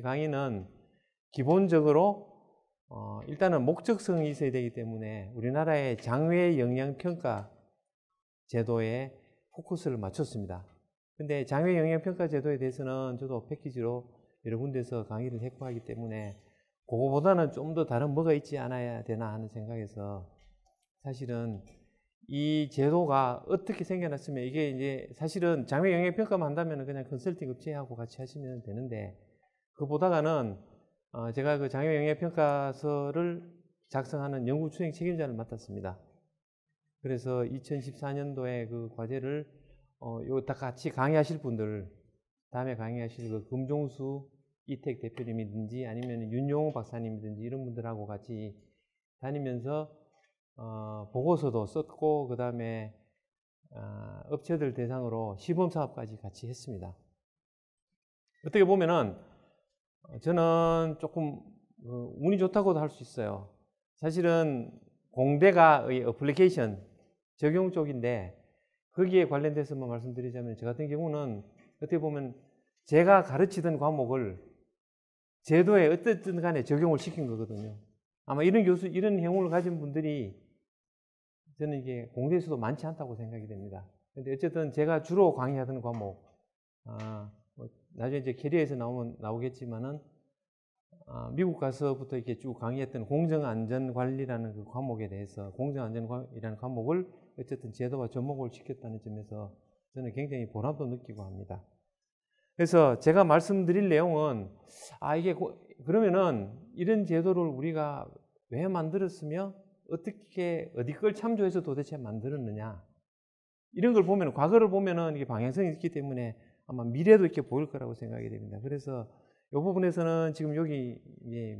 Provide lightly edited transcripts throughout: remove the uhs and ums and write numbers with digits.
강의는 기본적으로 일단은 목적성이 있어야 되기 때문에 우리나라의 장외 영양평가 제도에 포커스를 맞췄습니다. 근데 장외 영양평가 제도에 대해서는 저도 패키지로 여러 군데서 강의를 했고 하기 때문에 그거보다는 좀 더 다른 뭐가 있지 않아야 되나 하는 생각에서 사실은 이 제도가 어떻게 생겨났으면 이게 이제 사실은 장외 영양평가만 한다면 그냥 컨설팅 업체하고 같이 하시면 되는데 그보다는 제가 그 장외 영양평가서를 작성하는 연구 수행 책임자를 맡았습니다. 그래서 2014년도에 그 과제를 요 다 같이 강의하실 분들 다음에 강의하실 그 금종수 이택 대표님이든지 아니면 윤용호 박사님이든지 이런 분들하고 같이 다니면서 보고서도 썼고 그 다음에 업체들 대상으로 시범사업까지 같이 했습니다. 어떻게 보면은 저는 조금 운이 좋다고도 할 수 있어요. 사실은 공대가 어플리케이션 적용 쪽인데 거기에 관련돼서만 말씀드리자면 저 같은 경우는 어떻게 보면 제가 가르치던 과목을 제도에 어쨌든 간에 적용을 시킨 거거든요. 아마 이런 이런 경우를 가진 분들이 저는 이게 공대에서도 많지 않다고 생각이 됩니다. 근데 어쨌든 제가 주로 강의하던 과목, 나중에 이제 캐리어에서 나오겠지만은, 미국 가서부터 이렇게 쭉 강의했던 공정안전관리라는 그 과목에 대해서 공정안전이라는 과목을 어쨌든 제도와 접목을 시켰다는 점에서 저는 굉장히 보람도 느끼고 합니다. 그래서 제가 말씀드릴 내용은 이게 그러면은 이런 제도를 우리가 왜 만들었으며 어떻게 어디 걸 참조해서 도대체 만들었느냐 이런 걸 보면 과거를 보면은 이게 방향성이 있기 때문에 아마 미래도 이렇게 보일 거라고 생각이 됩니다. 그래서 이 부분에서는 지금 여기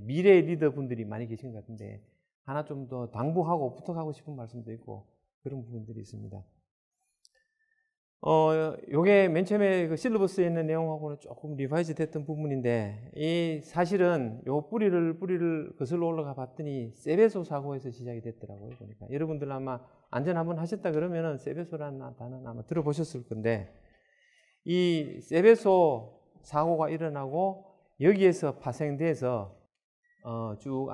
미래 리더분들이 많이 계신 것 같은데 하나 좀 더 당부하고 부탁하고 싶은 말씀도 있고 그런 부분들이 있습니다. 요게 맨 처음에 그 실러버스에 있는 내용하고는 조금 리바이즈 됐던 부분인데, 이 사실은 요 뿌리를 거슬러 올라가 봤더니 세베소 사고에서 시작이 됐더라고요, 보니까. 여러분들 아마 안전 한번 하셨다 그러면은 세베소라는 단어는 아마 들어보셨을 건데, 이 세베소 사고가 일어나고 여기에서 파생돼서 쭉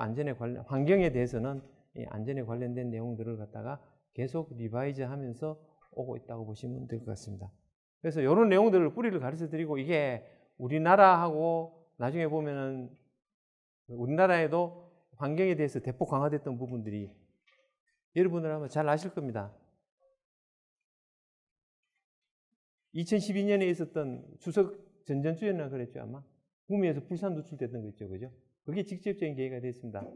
환경에 대해서는 이 안전에 관련된 내용들을 갖다가 계속 리바이즈 하면서 오고 있다고 보시면 될 것 같습니다. 그래서 이런 내용들을 뿌리를 가르쳐 드리고 이게 우리나라하고 나중에 보면은 우리나라에도 환경에 대해서 대폭 강화됐던 부분들이 여러분들 아마 잘 아실 겁니다. 2012년에 있었던 추석 전전주였나 그랬죠 아마. 구미에서 불산 누출됐던 거 있죠, 그죠? 그게 직접적인 계기가 됐습니다.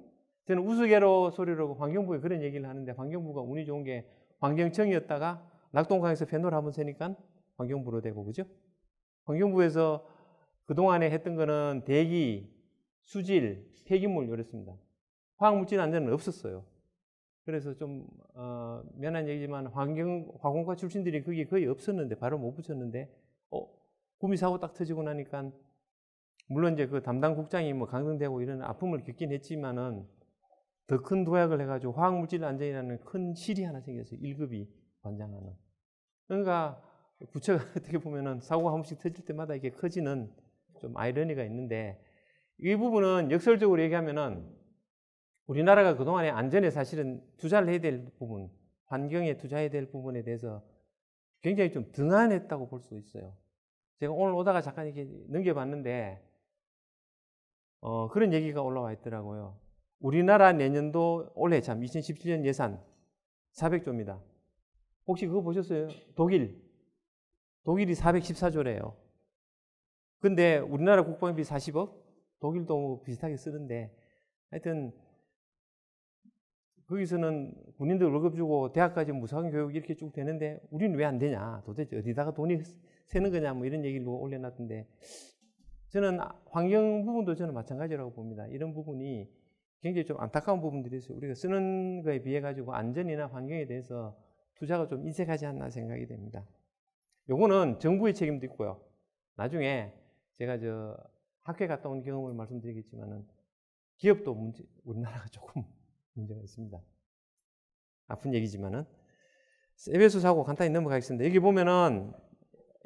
저는 우스개로 소리로 환경부에 그런 얘기를 하는데 환경부가 운이 좋은 게 환경청이었다가 낙동강에서 페놀 한번 새니까 환경부로 되고, 그죠? 환경부에서 그동안에 했던 거는 대기, 수질, 폐기물 이랬습니다. 화학물질 안전은 없었어요. 그래서 좀 미안한 얘기지만 화공과 출신들이 그게 거의 없었는데 바로 못 붙였는데 구미 사고 딱 터지고 나니까 물론 이제 그 담당 국장이 뭐 강등되고 이런 아픔을 겪긴 했지만은 더 큰 도약을 해가지고 화학물질 안전이라는 큰 실이 하나 생겼어요. 1급이 관장하는. 그러니까 부처가 어떻게 보면은 사고가 한 번씩 터질 때마다 이게 커지는 좀 아이러니가 있는데, 이 부분은 역설적으로 얘기하면은 우리나라가 그동안에 안전에 사실은 투자를 해야 될 부분, 환경에 투자해야 될 부분에 대해서 굉장히 좀 등한했다고 볼 수 있어요. 제가 오늘 오다가 잠깐 이렇게 넘겨봤는데 그런 얘기가 올라와 있더라고요. 우리나라 내년도 올해 참 2017년 예산 400조입니다. 혹시 그거 보셨어요? 독일이 414조래요. 근데 우리나라 국방비 40억? 독일도 비슷하게 쓰는데 하여튼 거기서는 군인들 월급 주고 대학까지 무사관 교육 이렇게 쭉 되는데 우리는 왜 안 되냐? 도대체 어디다가 돈이 새는 거냐? 뭐 이런 얘기를 올려놨던데, 저는 환경 부분도 저는 마찬가지라고 봅니다. 이런 부분이 굉장히 좀 안타까운 부분들이 있어요. 우리가 쓰는 거에 비해 가지고 안전이나 환경에 대해서 투자가 좀 인색하지 않나 생각이 됩니다. 요거는 정부의 책임도 있고요. 나중에 제가 학회 갔다 온 경험을 말씀드리겠지만은 기업도 우리나라가 조금 문제가 있습니다. 아픈 얘기지만은. 세베소 사고 간단히 넘어가겠습니다. 여기 보면은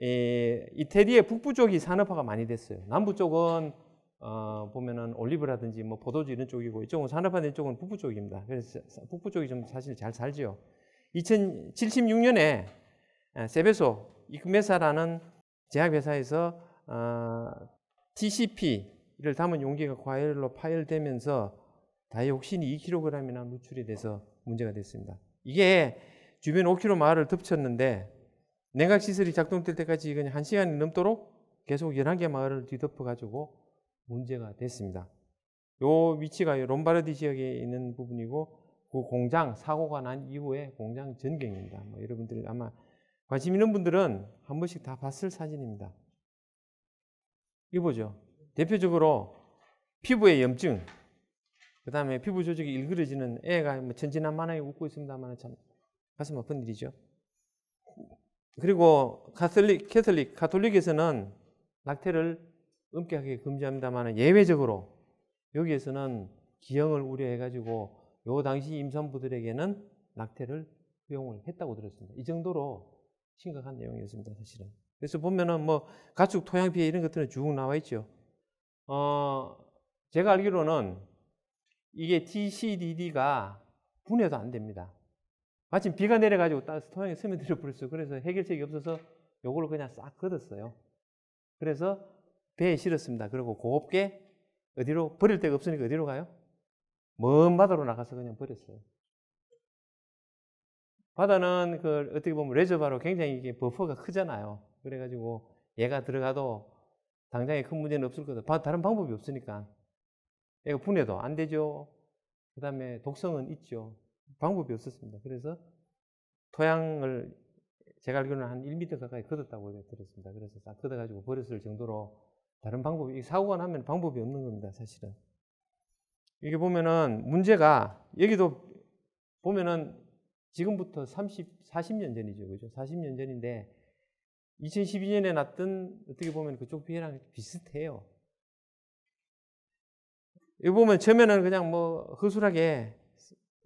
이태리의 북부 쪽이 산업화가 많이 됐어요. 남부 쪽은 보면은 올리브라든지 뭐 포도주 이런 쪽이고 이쪽은 산업화된 쪽은 북부 쪽입니다. 그래서 북부 쪽이 좀 사실 잘 살지요. 2076년에 세베소 이크메사라는 제약회사에서 TCP를 담은 용기가 과열로 파열되면서 다이옥신이 2kg이나 누출이 돼서 문제가 됐습니다. 이게 주변 5km 마을을 덮쳤는데 냉각 시설이 작동될 때까지 그냥 1시간이 넘도록 계속 11개 마을을 뒤덮어 가지고 문제가 됐습니다. 요 위치가 롬바르디 지역에 있는 부분이고 그 공장 사고가 난 이후에 공장 전경입니다. 뭐 여러분들 아마 관심 있는 분들은 한 번씩 다 봤을 사진입니다. 이거 보죠. 대표적으로 피부의 염증, 그 다음에 피부 조직이 일그러지는 애가 뭐 천진난만하게 웃고 있습니다만 참 가슴 아픈 일이죠. 그리고 가톨릭에서는 락테를 엄격하게 금지합니다만 예외적으로 여기에서는 기형을 우려해가지고 요 당시 임산부들에게는 락테를 허용을 했다고 들었습니다. 이 정도로 심각한 내용이었습니다, 사실은. 그래서 보면은 뭐 가축 토양 피해 이런 것들은 쭉 나와 있죠. 제가 알기로는 이게 TCDD가 분해도 안 됩니다. 마침 비가 내려가지고 토양에 스며들어 버렸어요. 그래서 해결책이 없어서 요걸로 그냥 싹 걷었어요. 그래서 배에 실었습니다. 그리고 곱게 어디로 버릴 데가 없으니까 어디로 가요? 먼 바다로 나가서 그냥 버렸어요. 바다는 그 어떻게 보면 레저바로 굉장히 이게 버퍼가 크잖아요. 그래가지고 얘가 들어가도 당장에 큰 문제는 없을 거다. 다른 방법이 없으니까. 얘가 분해도 안 되죠. 그 다음에 독성은 있죠. 방법이 없었습니다. 그래서 토양을 제가 알기로는 한 1m 가까이 걷었다고 들었습니다. 그래서 싹 걷어가지고 버렸을 정도로 다른 방법이, 사고가 나면 방법이 없는 겁니다, 사실은. 이게 보면은 문제가, 여기도 보면은 지금부터 40년 전이죠. 그죠? 40년 전인데 2012년에 났던 어떻게 보면 그쪽 피해랑 비슷해요. 여기 보면 처음에는 그냥 뭐 허술하게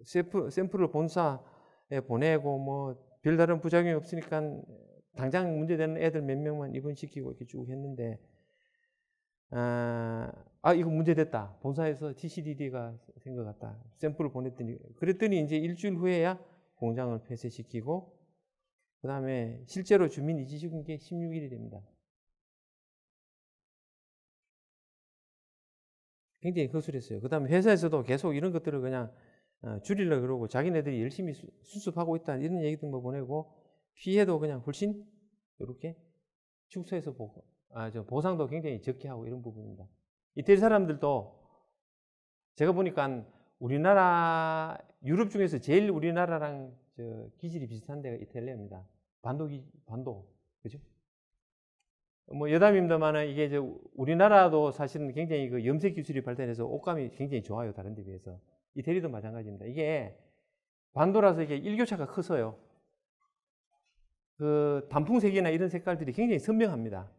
샘플을 본사에 보내고 뭐 별다른 부작용이 없으니까 당장 문제되는 애들 몇 명만 입원시키고 이렇게 쭉 했는데 이거 문제됐다. 본사에서 TCDD가 된 것 같다. 샘플을 보냈더니 그랬더니 이제 일주일 후에야 공장을 폐쇄시키고 그 다음에 실제로 주민 이주시킨 게 16일이 됩니다. 굉장히 허술했어요. 그 다음에 회사에서도 계속 이런 것들을 그냥 줄이려고 그러고 자기네들이 열심히 수습하고 있다 이런 얘기도 뭐 보내고 피해도 그냥 훨씬 이렇게 축소해서 보고 보상도 굉장히 적게 하고 이런 부분입니다. 이태리 사람들도 제가 보니까 우리나라 유럽 중에서 제일 우리나라랑 기질이 비슷한 데가 이탈리아입니다. 반도 그죠? 뭐 여담입니다만 이게 우리나라도 사실은 굉장히 그 염색 기술이 발달해서 옷감이 굉장히 좋아요. 다른 데 비해서. 이태리도 마찬가지입니다. 이게 반도라서 이게 일교차가 커서요. 그 단풍색이나 이런 색깔들이 굉장히 선명합니다.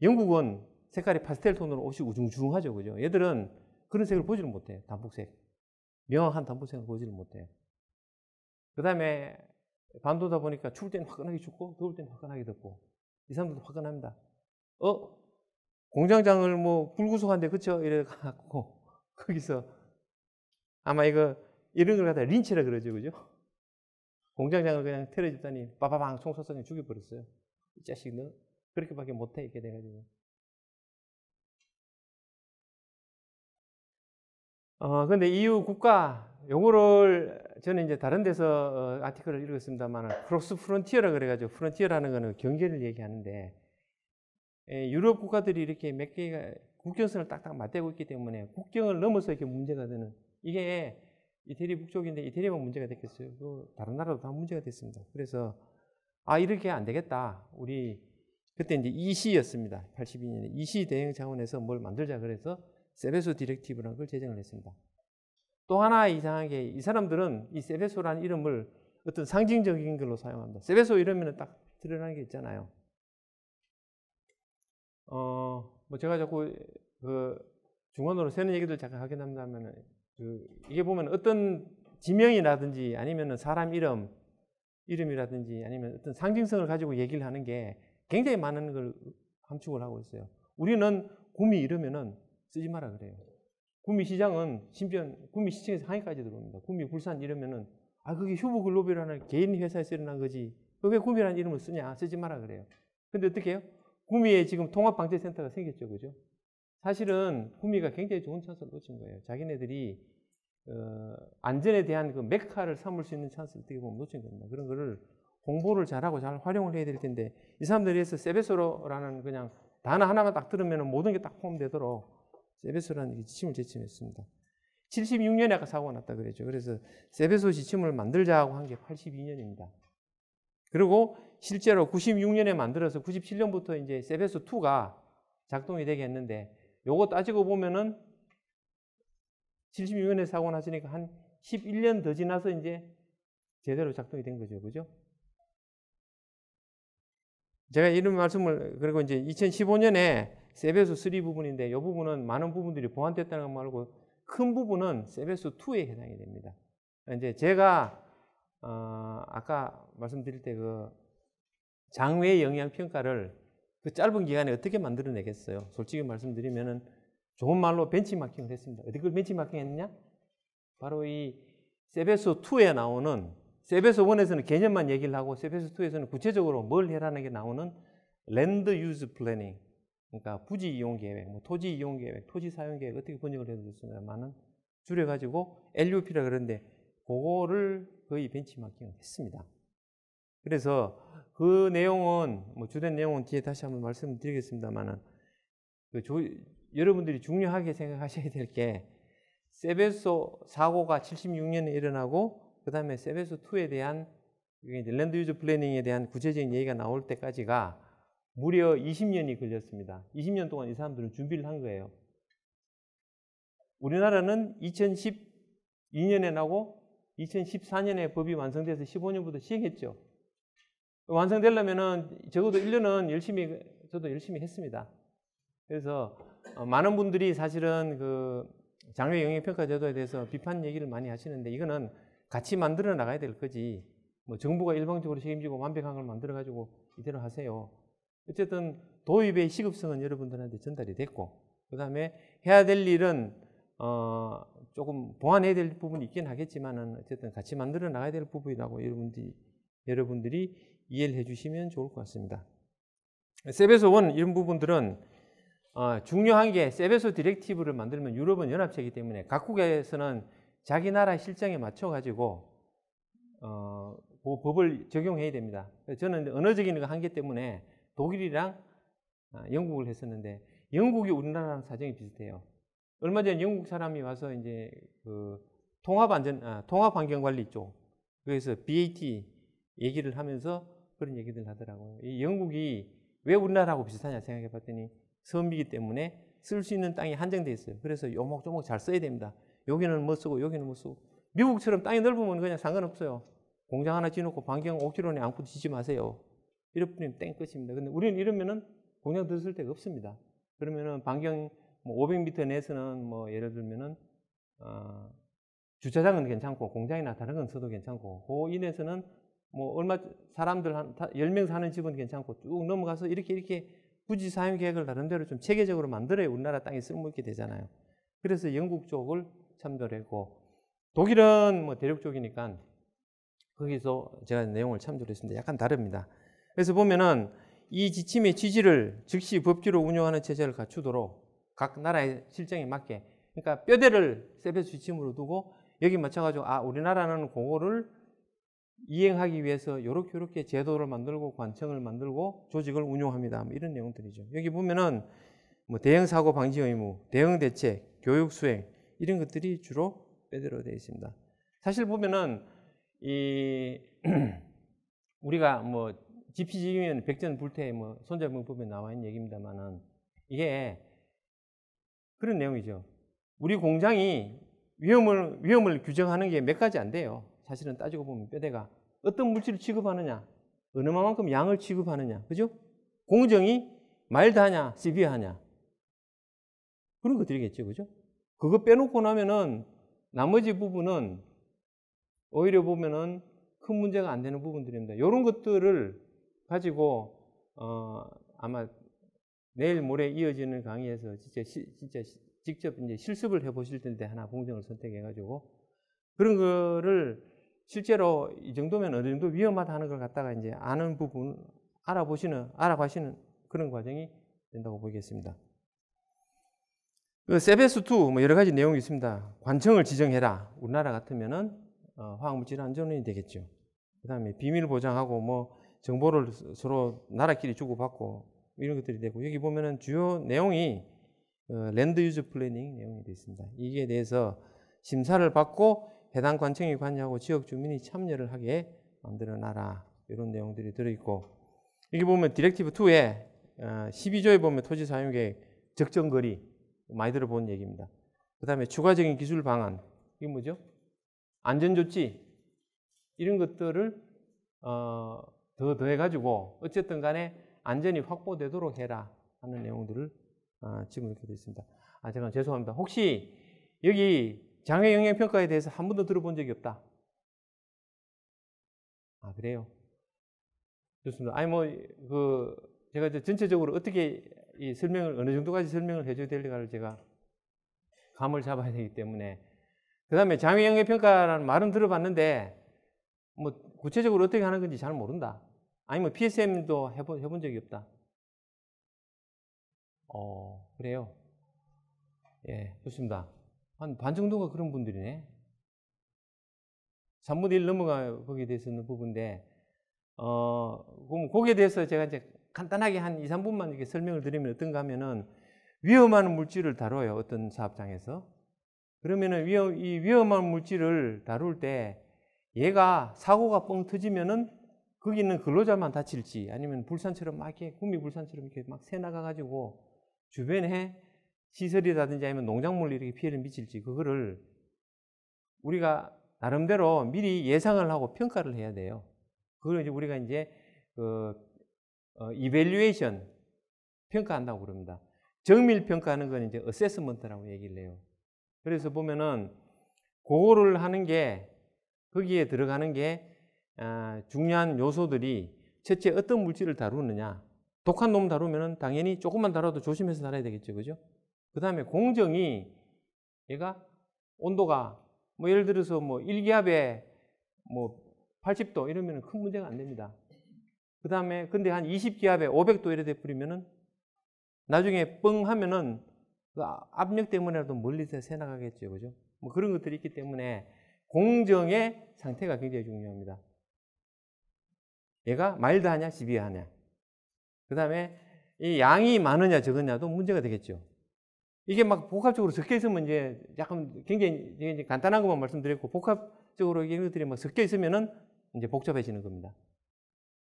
영국은 색깔이 파스텔 톤으로 옷이 우중충하죠. 그죠? 얘들은 그런 색을 보지를 못해요. 단풍색. 명확한 단풍색을 보지를 못해요. 그 다음에 반도다 보니까 추울 때는 화끈하게 춥고 더울 때는 화끈하게 덥고 이 사람들도 화끈합니다. 공장장을 뭐 불구속한데 그쵸? 이래갖고 거기서 아마 이런 걸 갖다 린치라 그러죠. 그죠? 공장장을 그냥 테러집단이 빠바방 총 쏘서 죽여버렸어요. 이 자식 너 그렇게밖에 못해 이렇게 돼가지고. 근데 EU 국가 요거를 저는 이제 다른 데서 아티클을 읽었습니다만 크로스 프론티어라 그래가지고 프론티어라는 거는 경계를 얘기하는데 유럽 국가들이 이렇게 몇 개가 국경선을 딱딱 맞대고 있기 때문에 국경을 넘어서 이렇게 문제가 되는 이게 이태리 북쪽인데 이태리만 문제가 됐겠어요. 다른 나라도 다 문제가 됐습니다. 그래서 이렇게 안 되겠다. 우리 그때 이제 EC였습니다. 82년에 EC 대응 차원에서 뭘 만들자 그래서 세베소 디렉티브라는 걸 제정을 했습니다. 또 하나 이상하게 이 사람들은 이 세베소라는 이름을 어떤 상징적인 걸로 사용합니다. 세베소 이러면 딱 드러나는 게 있잖아요. 뭐 제가 자꾸 중원으로 세는 얘기들 잠깐 하긴 합니다만 이게 보면 어떤 지명이라든지 아니면 사람 이름이라든지 아니면 어떤 상징성을 가지고 얘기를 하는 게 굉장히 많은 걸 함축을 하고 있어요. 우리는 곰이 이러면은 쓰지 마라 그래요. 구미시장은 심지어 구미시청에서 항해까지 들어옵니다. 구미, 불산 이러면은 그게 휴브글로벌이라는 개인 회사에서 일어난 거지. 왜 구미라는 이름을 쓰냐? 쓰지 마라 그래요. 근데 어떻게 해요? 구미에 지금 통합방재센터가 생겼죠. 그죠? 사실은 구미가 굉장히 좋은 찬스를 놓친 거예요. 자기네들이 안전에 대한 그 메카를 삼을 수 있는 찬스를 어떻게 보면 놓친 겁니다. 그런 거를 공부를 잘하고 잘 활용을 해야 될 텐데 이 사람들이 해서 세베소라는 그냥 단어 하나만 딱 들으면 모든 게 딱 포함되도록 세베소라는 지침을 제출했습니다. 76년에 아까 사고가 났다 그랬죠. 그래서 세베소 지침을 만들자고 한 게 82년입니다. 그리고 실제로 96년에 만들어서 97년부터 이제 세베소 2가 작동이 되게 했는데 요거 따지고 보면은 76년에 사고 났으니까 한 11년 더 지나서 이제 제대로 작동이 된 거죠. 그죠? 제가 이런 말씀을, 그리고 이제 2015년에 세베소 3 부분인데 이 부분은 많은 부분들이 보완됐다는 거 말고 큰 부분은 세베소 2에 해당이 됩니다. 이제 제가 아까 말씀드릴 때 그 장외 영향 평가를 그 짧은 기간에 어떻게 만들어내겠어요? 솔직히 말씀드리면은 좋은 말로 벤치마킹을 했습니다. 어디 그걸 벤치마킹 했느냐? 바로 이 세베소 2에 나오는, 세베소 1에서는 개념만 얘기를 하고 세베소 2에서는 구체적으로 뭘 해라는 게 나오는 랜드 유즈 플래닝, 그러니까 부지 이용 계획, 뭐 토지 이용 계획, 토지 사용 계획 어떻게 번역을 해도 좋습니다만은 줄여가지고 LUP라 그러는데 그거를 거의 벤치마킹을 했습니다. 그래서 그 내용은 뭐 주된 내용은 뒤에 다시 한번 말씀드리겠습니다만은 여러분들이 중요하게 생각하셔야 될 게 세베소 사고가 76년에 일어나고 그 다음에 세베소 2에 대한 랜드 유즈 플래닝에 대한 구체적인 얘기가 나올 때까지가 무려 20년이 걸렸습니다. 20년 동안 이 사람들은 준비를 한 거예요. 우리나라는 2012년에 나고 2014년에 법이 완성돼서 15년부터 시행했죠. 완성되려면은 적어도 1년은 저도 열심히 했습니다. 그래서 많은 분들이 사실은 그 장외 영향평가 제도에 대해서 비판 얘기를 많이 하시는데 이거는 같이 만들어 나가야 될 거지. 뭐 정부가 일방적으로 책임지고 완벽한 걸 만들어 가지고 이대로 하세요. 어쨌든 도입의 시급성은 여러분들한테 전달이 됐고, 그 다음에 해야 될 일은 조금 보완해야 될 부분이 있긴 하겠지만은 어쨌든 같이 만들어 나가야 될 부분이라고 여러분들이 이해를 해주시면 좋을 것 같습니다. 세베소 1 이런 부분들은 중요한 게 세베소 디렉티브를 만들면 유럽은 연합체이기 때문에 각국에서는 자기 나라 실정에 맞춰 가지고 그 법을 적용해야 됩니다. 저는 언어적인 한계 때문에 독일이랑 영국을 했었는데 영국이 우리나라랑 사정이 비슷해요. 얼마 전에 영국 사람이 와서 이제 그 통합환경관리 쪽, 그래서 BAT 얘기를 하면서 그런 얘기들 하더라고요. 이 영국이 왜 우리나라하고 비슷하냐 생각해 봤더니 섬이기 때문에 쓸 수 있는 땅이 한정되어 있어요. 그래서 요목조목 잘 써야 됩니다. 여기는 뭐 쓰고 여기는 뭐 쓰고. 미국처럼 땅이 넓으면 그냥 상관없어요. 공장 하나 지어놓고 반경 5km에 아무것도 짓지 마세요. 이러면 땡 끝입니다. 근데 우리는 이러면은 공장 더 쓸 데가 없습니다. 그러면은 반경 500m 내에서는 뭐 예를 들면은 주차장은 괜찮고 공장이나 다른 건 써도 괜찮고 그 인에서는 뭐 얼마 사람들 한 10명 사는 집은 괜찮고 쭉 넘어가서 이렇게 부지 사용 계획을 나름대로 좀 체계적으로 만들어야 우리나라 땅이 쓸모있게 되잖아요. 그래서 영국 쪽을 참조를 했고 독일은 뭐 대륙 쪽이니까 거기서 제가 내용을 참조를 했습니다. 약간 다릅니다. 그래서 보면은 이 지침의 취지를 즉시 법규로 운영하는 체제를 갖추도록 각 나라의 실정에 맞게, 그러니까 뼈대를 세베소 지침으로 두고 여기 맞춰가지고 우리나라는 그거를 이행하기 위해서 요렇게 제도를 만들고 관청을 만들고 조직을 운용합니다. 뭐 이런 내용들이죠. 여기 보면은 뭐 대형 사고 방지 의무, 대응 대책, 교육 수행 이런 것들이 주로 뼈대로 되어 있습니다. 사실 보면은 우리가 뭐 지피지기면 백전불태 뭐 손자병법에 나와 있는 얘기입니다만은 이게 그런 내용이죠. 우리 공장이 위험을 규정하는 게 몇 가지 안 돼요. 사실은 따지고 보면 뼈대가 어떤 물질을 취급하느냐, 얼마만큼 양을 취급하느냐, 그죠? 공정이 마일드하냐, 시비어하냐 그런 것들이겠죠, 그죠? 그거 빼놓고 나면은 나머지 부분은 오히려 보면은 큰 문제가 안 되는 부분들입니다. 이런 것들을 가지고 아마 내일 모레 이어지는 강의에서 진짜 직접 이제 실습을 해보실 텐데 하나 공정을 선택해가지고 그런 거를 실제로 이 정도면 어느 정도 위험하다는 걸 갖다가 이제 아는 부분, 알아가시는 그런 과정이 된다고 보겠습니다. 세베스2 뭐 여러 가지 내용이 있습니다. 관청을 지정해라. 우리나라 같으면은 화학물질 안전원이 되겠죠. 그 다음에 비밀 보장하고 뭐 정보를 서로 나라끼리 주고받고 이런 것들이 되고 여기 보면은 주요 내용이 랜드 유즈 플래닝 내용이 되어 있습니다. 이게 대해서 심사를 받고 해당 관청이 관여하고 지역 주민이 참여를 하게 만들어 놔라. 이런 내용들이 들어있고 여기 보면 디렉티브 2에 12조에 보면 토지 사용계획 적정거리 많이 들어본 얘기입니다. 그 다음에 추가적인 기술 방안 이게 뭐죠? 안전조치 이런 것들을 더해가지고 어쨌든 간에 안전이 확보되도록 해라 하는 내용들을 지금 이렇게 되어 있습니다. 잠깐 죄송합니다. 혹시 여기 장애 영향 평가에 대해서 한 번도 들어본 적이 없다. 그래요? 좋습니다. 제가 이제 전체적으로 어떻게 이 설명을 어느 정도까지 설명을 해줘야 될까를 제가 감을 잡아야 되기 때문에 그 다음에 장애 영향 평가라는 말은 들어봤는데 뭐 구체적으로 어떻게 하는 건지 잘 모른다. 아니면 PSM도 해본 적이 없다. 그래요? 예, 좋습니다. 한 반 정도가 그런 분들이네. 3분의 1 넘어가 거기에 대해서 있는 부분인데, 그럼 거기에 대해서 제가 이제 간단하게 한 2, 3분만 이렇게 설명을 드리면 어떤가 하면은 위험한 물질을 다뤄요. 어떤 사업장에서. 그러면은 이 위험한 물질을 다룰 때 얘가 사고가 뻥 터지면은 거기 있는 근로자만 다칠지 아니면 불산처럼 막 이렇게 구미불산처럼 이렇게 막 새나가가지고 주변에 시설이라든지 아니면 농작물이 이렇게 피해를 미칠지 그거를 우리가 나름대로 미리 예상을 하고 평가를 해야 돼요. 그걸 이제 우리가 이제 이밸류에이션 평가한다고 그럽니다. 정밀 평가하는 건 이제 어세스먼트라고 얘기를 해요. 그래서 보면은 그거를 하는 게 거기에 들어가는 게 중요한 요소들이 첫째 어떤 물질을 다루느냐. 독한 놈 다루면은 당연히 조금만 다뤄도 조심해서 다뤄야 되겠죠, 그죠? 그 다음에 공정이 얘가 온도가 뭐 예를 들어서 뭐 1기압에 뭐 80도 이러면은 큰 문제가 안 됩니다. 그 다음에 근데 한 20기압에 500도 이래 돼 버리면은 나중에 뻥 하면은 그 압력 때문에라도 멀리서 새 나가겠죠, 그죠? 뭐 그런 것들이 있기 때문에 공정의 상태가 굉장히 중요합니다. 얘가 마일드하냐, 시비하냐. 그 다음에 이 양이 많으냐, 적으냐도 문제가 되겠죠. 이게 막 복합적으로 섞여 있으면 이제 약간 굉장히 이제 간단한 것만 말씀드렸고 복합적으로 이런 것들이 막 섞여 있으면은 이제 복잡해지는 겁니다.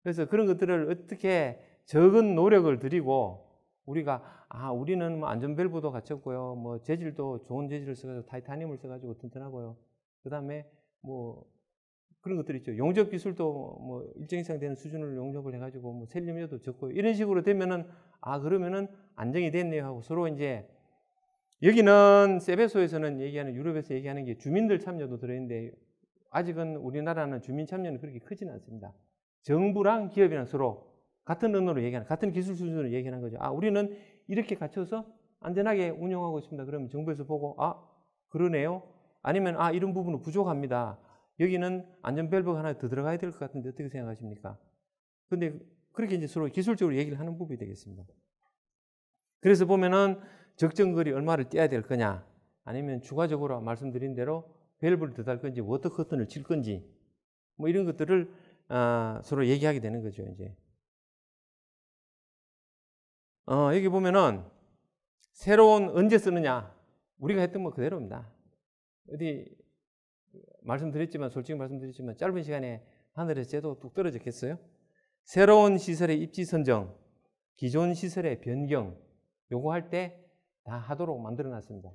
그래서 그런 것들을 어떻게 적은 노력을 들이고 우리가 우리는 뭐 안전밸브도 갖췄고요, 뭐 재질도 좋은 재질을 써가지고 타이타늄을 써가지고 튼튼하고요. 그 다음에 뭐 그런 것들 있죠. 용접 기술도 뭐 일정 이상 되는 수준을 용접을 해가지고 뭐 셀륨여도 적고요. 이런 식으로 되면은 그러면은 안정이 됐네요 하고 서로 이제 여기는 세베소에서는 얘기하는 유럽에서 얘기하는 게 주민들 참여도 들어있는데 아직은 우리나라는 주민 참여는 그렇게 크지는 않습니다. 정부랑 기업이랑 서로 같은 언어로 얘기하는, 같은 기술 수준으로 얘기하는 거죠. 우리는 이렇게 갖춰서 안전하게 운영하고 있습니다. 그러면 정부에서 보고 그러네요. 아니면 이런 부분은 부족합니다. 여기는 안전밸브가 하나 더 들어가야 될 것 같은데 어떻게 생각하십니까? 근데 그렇게 이제 서로 기술적으로 얘기를 하는 부분이 되겠습니다. 그래서 보면은 적정거리 얼마를 떼야 될 거냐, 아니면 추가적으로 말씀드린 대로 밸브를 더 달 건지 워터 커튼을 칠 건지 뭐 이런 것들을 서로 얘기하게 되는 거죠. 이제 여기 보면은 새로운 언제 쓰느냐, 우리가 했던 거 그대로입니다. 어디 솔직히 말씀드렸지만 짧은 시간에 하늘에서 쟤도 뚝 떨어졌겠어요? 새로운 시설의 입지 선정, 기존 시설의 변경 요거 할 때 다 하도록 만들어 놨습니다.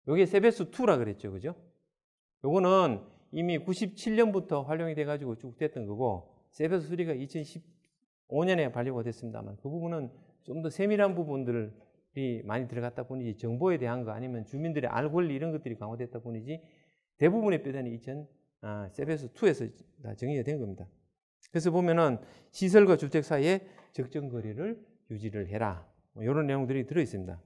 요게 세베스2라 그랬죠, 그죠? 요거는 이미 97년부터 활용이 돼가지고 쭉 됐던 거고 세베스3가 2015년에 발효가 됐습니다만 그 부분은 좀 더 세밀한 부분들이 많이 들어갔다 보니 정보에 대한 거 아니면 주민들의 알 권리 이런 것들이 강화됐다 보니지 대부분의 뼈단이 세베스2에서 다 정의가 된 겁니다. 그래서 보면은 시설과 주택 사이에 적정 거리를 유지를 해라. 이런 내용들이 들어있습니다.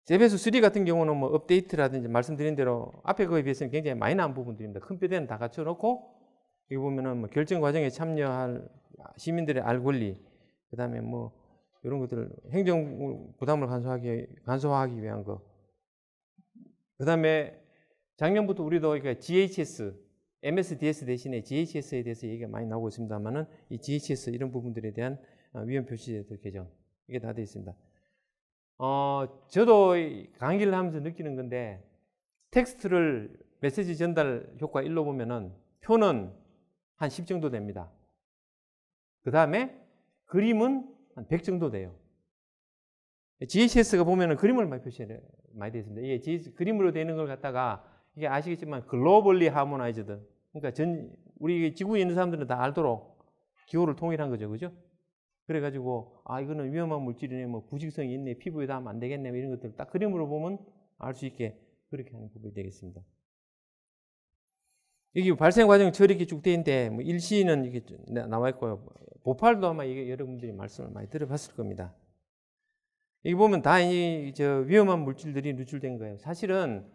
세베소 3 같은 경우는 뭐 업데이트라든지 말씀드린 대로 앞에 거에 비해서는 굉장히 마이너한 부분들입니다. 컴퓨터에는 다 갖춰놓고 여기 보면은 뭐 결정 과정에 참여할 시민들의 알 권리, 그다음에 뭐 이런 것들 행정 부담을 간소화하기 위한 거. 그다음에 작년부터 우리도 그러니까 GHS, MSDS 대신에 GHS에 대해서 얘기가 많이 나오고 있습니다만은 이 GHS 이런 부분들에 대한 위험 표시제도 개정 이게 다 되어 있습니다. 저도 강의를 하면서 느끼는 건데 텍스트를 메시지 전달 효과 1로 보면은 표는 한 10 정도 됩니다. 그 다음에 그림은 한 100 정도 돼요. GHS가 보면은 그림을 많이 많이 되어 있습니다. 이게 그림으로 되는 걸 갖다가 이게 아시겠지만 글로벌리 하모나이즈드. 그러니까 우리 지구에 있는 사람들은 다 알도록 기호를 통일한 거죠. 그죠? 그래가지고, 이거는 위험한 물질이네, 뭐, 부식성이 있네, 피부에 닿으면 안 되겠네, 뭐 이런 것들 딱 그림으로 보면 알 수 있게 그렇게 하는 부분이 되겠습니다. 여기 발생 과정 처리 이렇게 쭉 되어 있는데, 뭐, 일시는 이게 나와 있고요. 보팔도 아마 이게 여러분들이 말씀을 많이 들어봤을 겁니다. 여기 보면 다 위험한 물질들이 누출된 거예요. 사실은,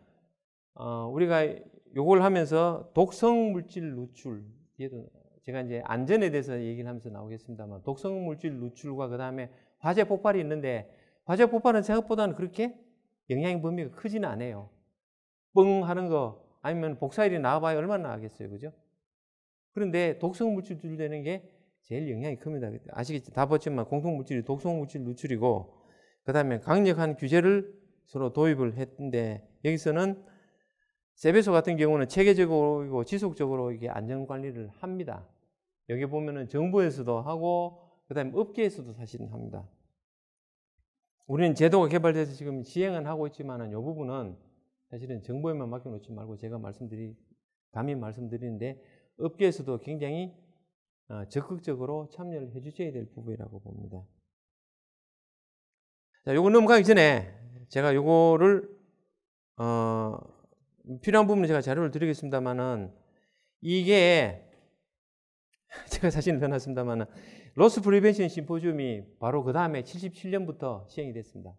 우리가 요걸 하면서 독성 물질 누출, 얘도 제가 이제 안전에 대해서 얘기를 하면서 나오겠습니다만 독성 물질 누출과 그 다음에 화재 폭발이 있는데 화재 폭발은 생각보다는 그렇게 영향의 범위가 크지는 않아요. 뻥 하는 거 아니면 복사일이 나와봐야 얼마나 나겠어요. 그죠? 그런데 독성 물질 누출되는 게 제일 영향이 큽니다. 아시겠죠? 다 봤지만 공통 물질이 독성 물질 누출이고 그 다음에 강력한 규제를 서로 도입을 했는데 여기서는 세베소 같은 경우는 체계적이고 지속적으로 이게 안전관리를 합니다. 여기 보면은 정부에서도 하고, 그 다음에 업계에서도 사실은 합니다. 우리는 제도가 개발돼서 지금 시행은 하고 있지만은 이 부분은 사실은 정부에만 맡겨놓지 말고 제가 감히 말씀드리는데 업계에서도 굉장히 적극적으로 참여를 해주셔야 될 부분이라고 봅니다. 자, 요거 넘어가기 전에 제가 요거를, 필요한 부분은 제가 자료를 드리겠습니다만은 이게 제가 사진을 넣어놨습니다만은 로스 프리벤션 심포지움이 바로 그 다음에 77년부터 시행이 됐습니다.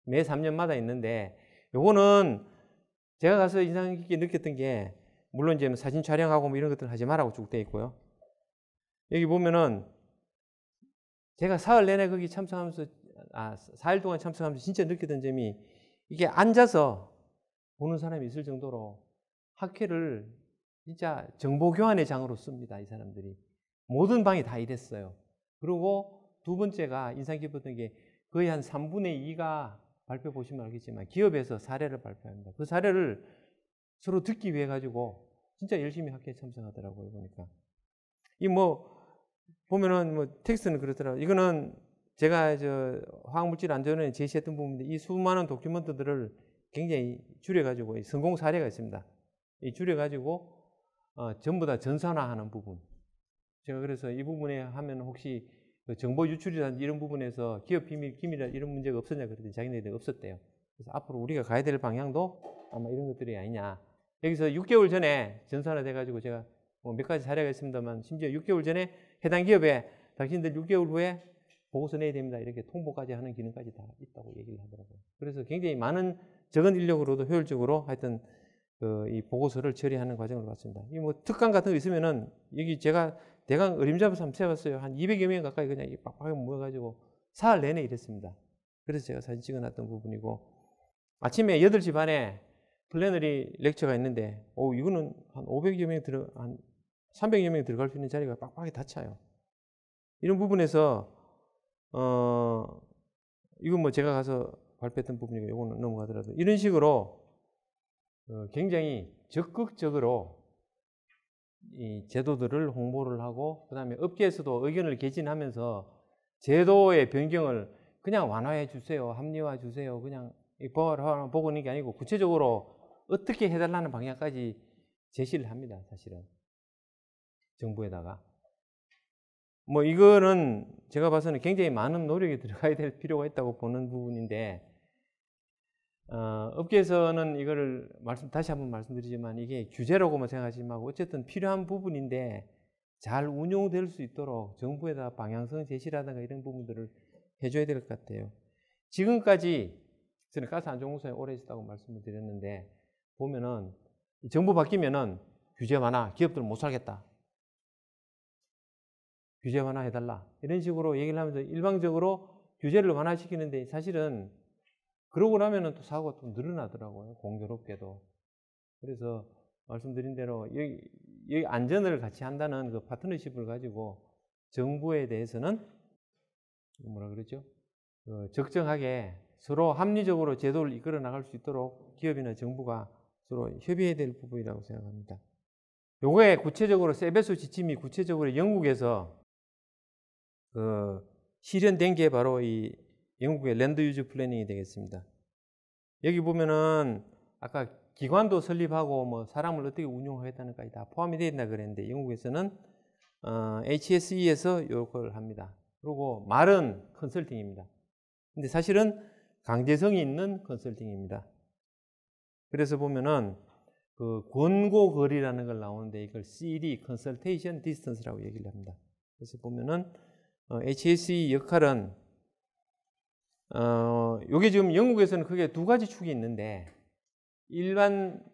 매 3년마다 있는데 요거는 제가 가서 인상 깊게 느꼈던 게 물론 이제 사진 촬영하고 뭐 이런 것들 하지 말라고 쭉 되어 있고요. 여기 보면은 제가 사흘 내내 거기 참석하면서 4일 동안 참석하면서 진짜 느꼈던 점이 이게 앉아서 보는 사람이 있을 정도로 학회를 진짜 정보교환의 장으로 씁니다. 이 사람들이. 모든 방이 다 이랬어요. 그리고 두 번째가 인상 깊었던 게 거의 한 3분의 2가 발표 보시면 알겠지만 기업에서 사례를 발표합니다. 그 사례를 서로 듣기 위해 가지고 진짜 열심히 학회에 참석하더라고요. 보니까. 이 보면은 텍스트는 그렇더라고요. 이거는 제가 화학물질 안전원에 제시했던 부분인데 이 수많은 도큐멘트들을 굉장히 줄여가지고 성공 사례가 있습니다. 이 줄여가지고 전부 다 전산화하는 부분. 제가 그래서 이 부분에 하면 혹시 그 정보 유출이라든지 이런 부분에서 기업 기밀이나 이런 문제가 없었냐 그랬더니 자기네들이 없었대요. 그래서 앞으로 우리가 가야 될 방향도 아마 이런 것들이 아니냐. 여기서 6개월 전에 전산화 돼가지고 제가 몇 가지 사례가 있습니다만 심지어 6개월 전에 해당 기업에 당신들 6개월 후에 보고서 내야 됩니다. 이렇게 통보까지 하는 기능까지 다 있다고 얘기를 하더라고요. 그래서 굉장히 많은 적은 인력으로도 효율적으로 하여튼 이 보고서를 처리하는 과정을 봤습니다. 이 특강 같은 거 있으면은 여기 제가 대강 어림잡아서 한번 세봤어요. 한 200여 명 가까이 그냥 빡빡하게 모여가지고 사흘 내내 이랬습니다. 그래서 제가 사진 찍어놨던 부분이고 아침에 8시 반에 플래너리 렉처가 있는데 이거는 한 500여 명 한 300여 명 들어갈 수 있는 자리가 빡빡하게 다 차요. 이런 부분에서 이건 제가 가서 발표했던 부분이고 이거는 넘어가더라도 이런 식으로 굉장히 적극적으로 이 제도들을 홍보를 하고 그 다음에 업계에서도 의견을 개진하면서 제도의 변경을 그냥 완화해 주세요. 합리화 주세요. 그냥 보고 있는 게 아니고 구체적으로 어떻게 해달라는 방향까지 제시를 합니다. 사실은 정부에다가 이거는 제가 봐서는 굉장히 많은 노력이 들어가야 될 필요가 있다고 보는 부분인데 업계에서는 이거를 다시 한번 말씀드리지만 이게 규제라고만 생각하지 말고 어쨌든 필요한 부분인데 잘 운용될 수 있도록 정부에다 방향성 제시라든가 이런 부분들을 해줘야 될 것 같아요. 지금까지 저는 가스 안전공사에 오래 있었다고 말씀을 드렸는데, 보면은 정부 바뀌면은 규제 완화, 기업들은 못 살겠다, 규제 완화해달라, 이런 식으로 얘기를 하면서 일방적으로 규제를 완화시키는데, 사실은 그러고 나면은 또 사고가 또 늘어나더라고요, 공교롭게도. 그래서 말씀드린 대로 여기 안전을 같이 한다는 그 파트너십을 가지고 정부에 대해서는 뭐라 그러죠? 적정하게 서로 합리적으로 제도를 이끌어 나갈 수 있도록 기업이나 정부가 서로 협의해야 될 부분이라고 생각합니다. 요거에 구체적으로 세베소 지침이 구체적으로 영국에서 실현된 게 바로 이 영국의 랜드 유즈 플래닝이 되겠습니다. 여기 보면은 아까 기관도 설립하고 뭐 사람을 어떻게 운용하겠다는 것까지 다 포함이 되어 있나 그랬는데, 영국에서는 HSE에서 요걸 합니다. 그리고 말은 컨설팅입니다. 근데 사실은 강제성이 있는 컨설팅입니다. 그래서 보면은 그 권고 거리라는 걸 나오는데, 이걸 CD, Consultation Distance라고 얘기를 합니다. 그래서 보면은 HSE 역할은 요게 지금 영국에서는 크게 두 가지 축이 있는데, 일반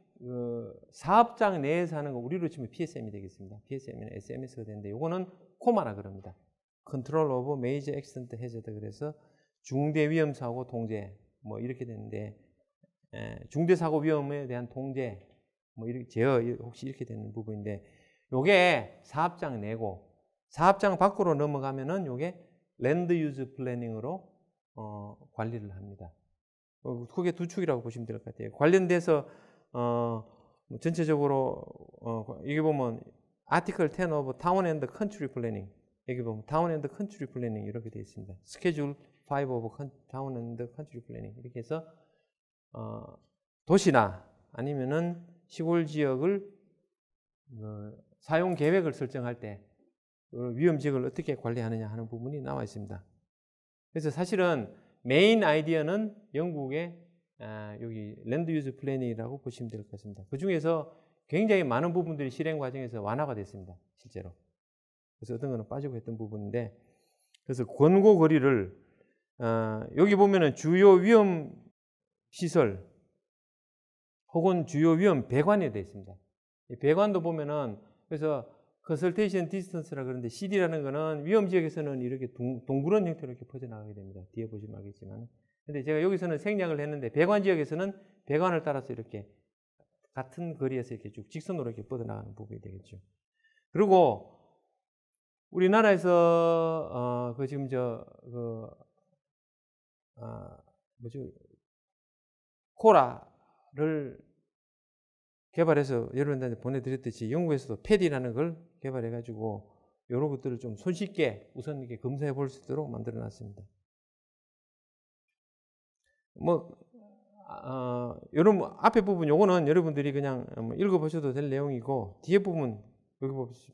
사업장 내에서 하는 거, 우리로 치면 PSM이 되겠습니다. PSM이나 SMS가 되는데, 요거는 코마라 그럽니다. Control of Major Accident Hazard. 그래서 중대 위험 사고 통제 뭐 이렇게 되는데, 중대 사고 위험에 대한 통제 뭐 이렇게 제어 혹시 이렇게 되는 부분인데, 요게 사업장 내고 사업장 밖으로 넘어가면은 요게 랜드 유즈 플래닝으로 관리를 합니다. 크게 두 축이라고 보시면 될 것 같아요. 관련돼서 전체적으로 여기 보면 아티클 10 of Town and Country Planning, 여기 보면 Town and Country Planning 이렇게 되어 있습니다. 스케줄 5 of Town and Country Planning 이렇게 해서 도시나 아니면은 시골 지역을 사용 계획을 설정할 때 위험 지역을 어떻게 관리하느냐 하는 부분이 나와 있습니다. 그래서 사실은 메인 아이디어는 영국의 여기 랜드 유즈 플래닝이라고 보시면 될 것 같습니다. 그 중에서 굉장히 많은 부분들이 실행 과정에서 완화가 됐습니다, 실제로. 그래서 어떤 거는 빠지고 했던 부분인데, 그래서 권고 거리를 여기 보면은 주요 위험 시설 혹은 주요 위험 배관이 되어 있습니다. 이 배관도 보면은, 그래서 컨설테이션 디스턴스라 그러는데, CD라는 거는 위험 지역에서는 이렇게 동그란 형태로 이렇게 퍼져나가게 됩니다. 뒤에 보시면 알겠지만. 근데 제가 여기서는 생략을 했는데, 배관 지역에서는 배관을 따라서 이렇게 같은 거리에서 이렇게 쭉 직선으로 이렇게 뻗어나가는 부분이 되겠죠. 그리고 우리나라에서 그 지금 코라를 개발해서 여러분들한테 보내드렸듯이, 영국에서도 패디라는 걸 개발해가지고 이런 것들을 좀 손쉽게 우선 이렇게 검사해 볼 수 있도록 만들어 놨습니다. 여러분 앞에 부분 요거는 여러분들이 그냥 읽어보셔도 될 내용이고, 뒤에 부분 여기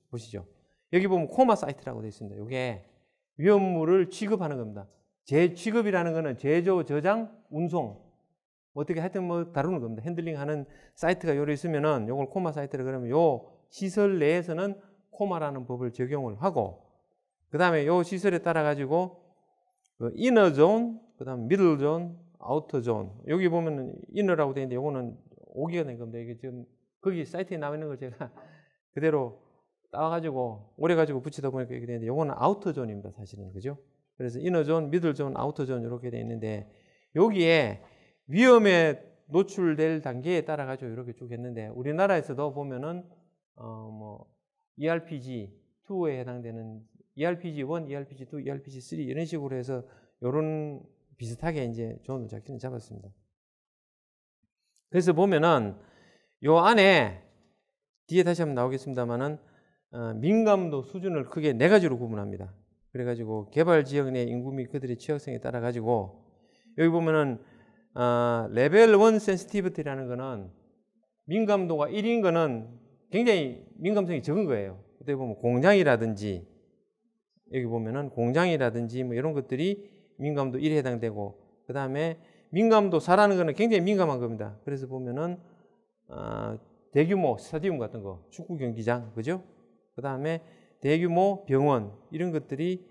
보시죠. 여기 보면 코마 사이트라고 되어 있습니다. 이게 위험물을 취급하는 겁니다. 재취급이라는 거는 제조, 저장, 운송 어떻게 하여튼 뭐 다루는 겁니다. 핸들링 하는 사이트가 요래 있으면은 요걸 코마 사이트라 그러면 요 시설 내에서는 코마라는 법을 적용을 하고, 그 다음에 요 시설에 따라 가지고 이너 존, 그 다음 미들 존, 아우터 존. 여기 보면은 이너라고 되어 있는데 요거는 5기가 된 겁니다. 이게 지금 거기 사이트에 나와 있는 걸 제가 그대로 따와가지고 오래가지고 붙이다 보니까 이렇게 되는데, 요거는 아우터 존입니다, 사실은. 그죠? 그래서 이너 존, 미들 존, 아우터 존 이렇게 되어 있는데, 여기에 위험에 노출될 단계에 따라 가지고 이렇게 쭉 했는데, 우리나라에서도 보면은 ERPG2에 해당되는 ERPG1, ERPG2, ERPG3 이런 식으로 해서 요런 비슷하게 이제 존을 잡기는 잡았습니다. 그래서 보면은 요 안에 뒤에 다시 한번 나오겠습니다만은 민감도 수준을 크게 4가지로 구분합니다. 그래가지고 개발 지역 내 인구 및 그들의 취약성에 따라 가지고, 여기 보면은 레벨 1 센시티비티라는 거는 민감도가 1인 거는 굉장히 민감성이 적은 거예요. 그때 보면 공장이라든지, 여기 보면은 공장이라든지 뭐 이런 것들이 민감도 1에 해당되고, 그 다음에 민감도 4라는 거는 굉장히 민감한 겁니다. 그래서 보면은 대규모 스타디움 같은 거, 축구 경기장, 그죠? 그 다음에 대규모 병원 이런 것들이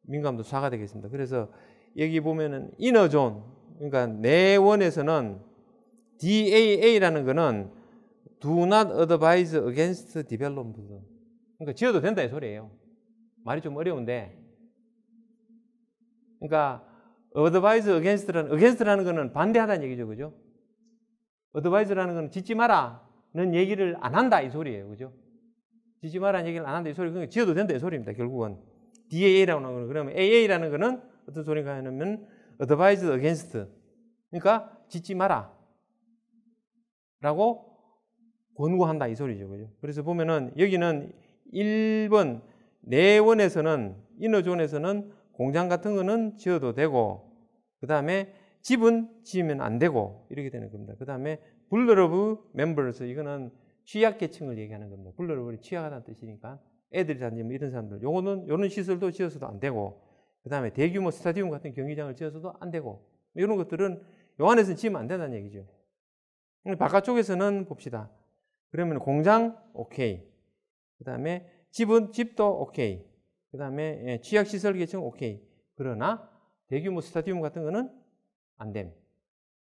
민감도 4가 되겠습니다. 그래서 여기 보면은 이너존, 그러니까 내원에서는 DAA라는 거는 Do not advise against development. 그러니까 지어도 된다 이 소리예요. 말이 좀 어려운데. 그러니까 advise against라는 거는 반대하다는 얘기죠. 그죠? advise라는 거는 짓지 마라는 얘기를 안 한다 이 소리예요. 그죠? 짓지 마라는 얘기를 안 한다 이 소리. 그러니까 지어도 된다 이 소리입니다. 결국은. DAA라고 하는 거는 그러면 AA라는 거는 어떤 소리가 하냐면 advise against. 그러니까 짓지 마라 라고 권고한다 이 소리죠. 그죠? 그래서 보면은 여기는 1번 내원에서는 이너존에서는 공장 같은 거는 지어도 되고 그 다음에 집은 지으면 안 되고 이렇게 되는 겁니다. 그 다음에 vulnerable members 이거는 취약계층을 얘기하는 겁니다. vulnerable이 취약하다는 뜻이니까 애들이라든지 뭐 이런 사람들 요런 시설도 지어서도 안 되고 그 다음에 대규모 스타디움 같은 경기장을 지어서도 안 되고 이런 것들은 요 안에서는 지으면 안 된다는 얘기죠. 바깥쪽에서는 봅시다. 그러면 공장 오케이. 그 다음에 집도 오케이. 그 다음에 취약시설 계층 오케이. 그러나 대규모 스타디움 같은 거는 안 됨.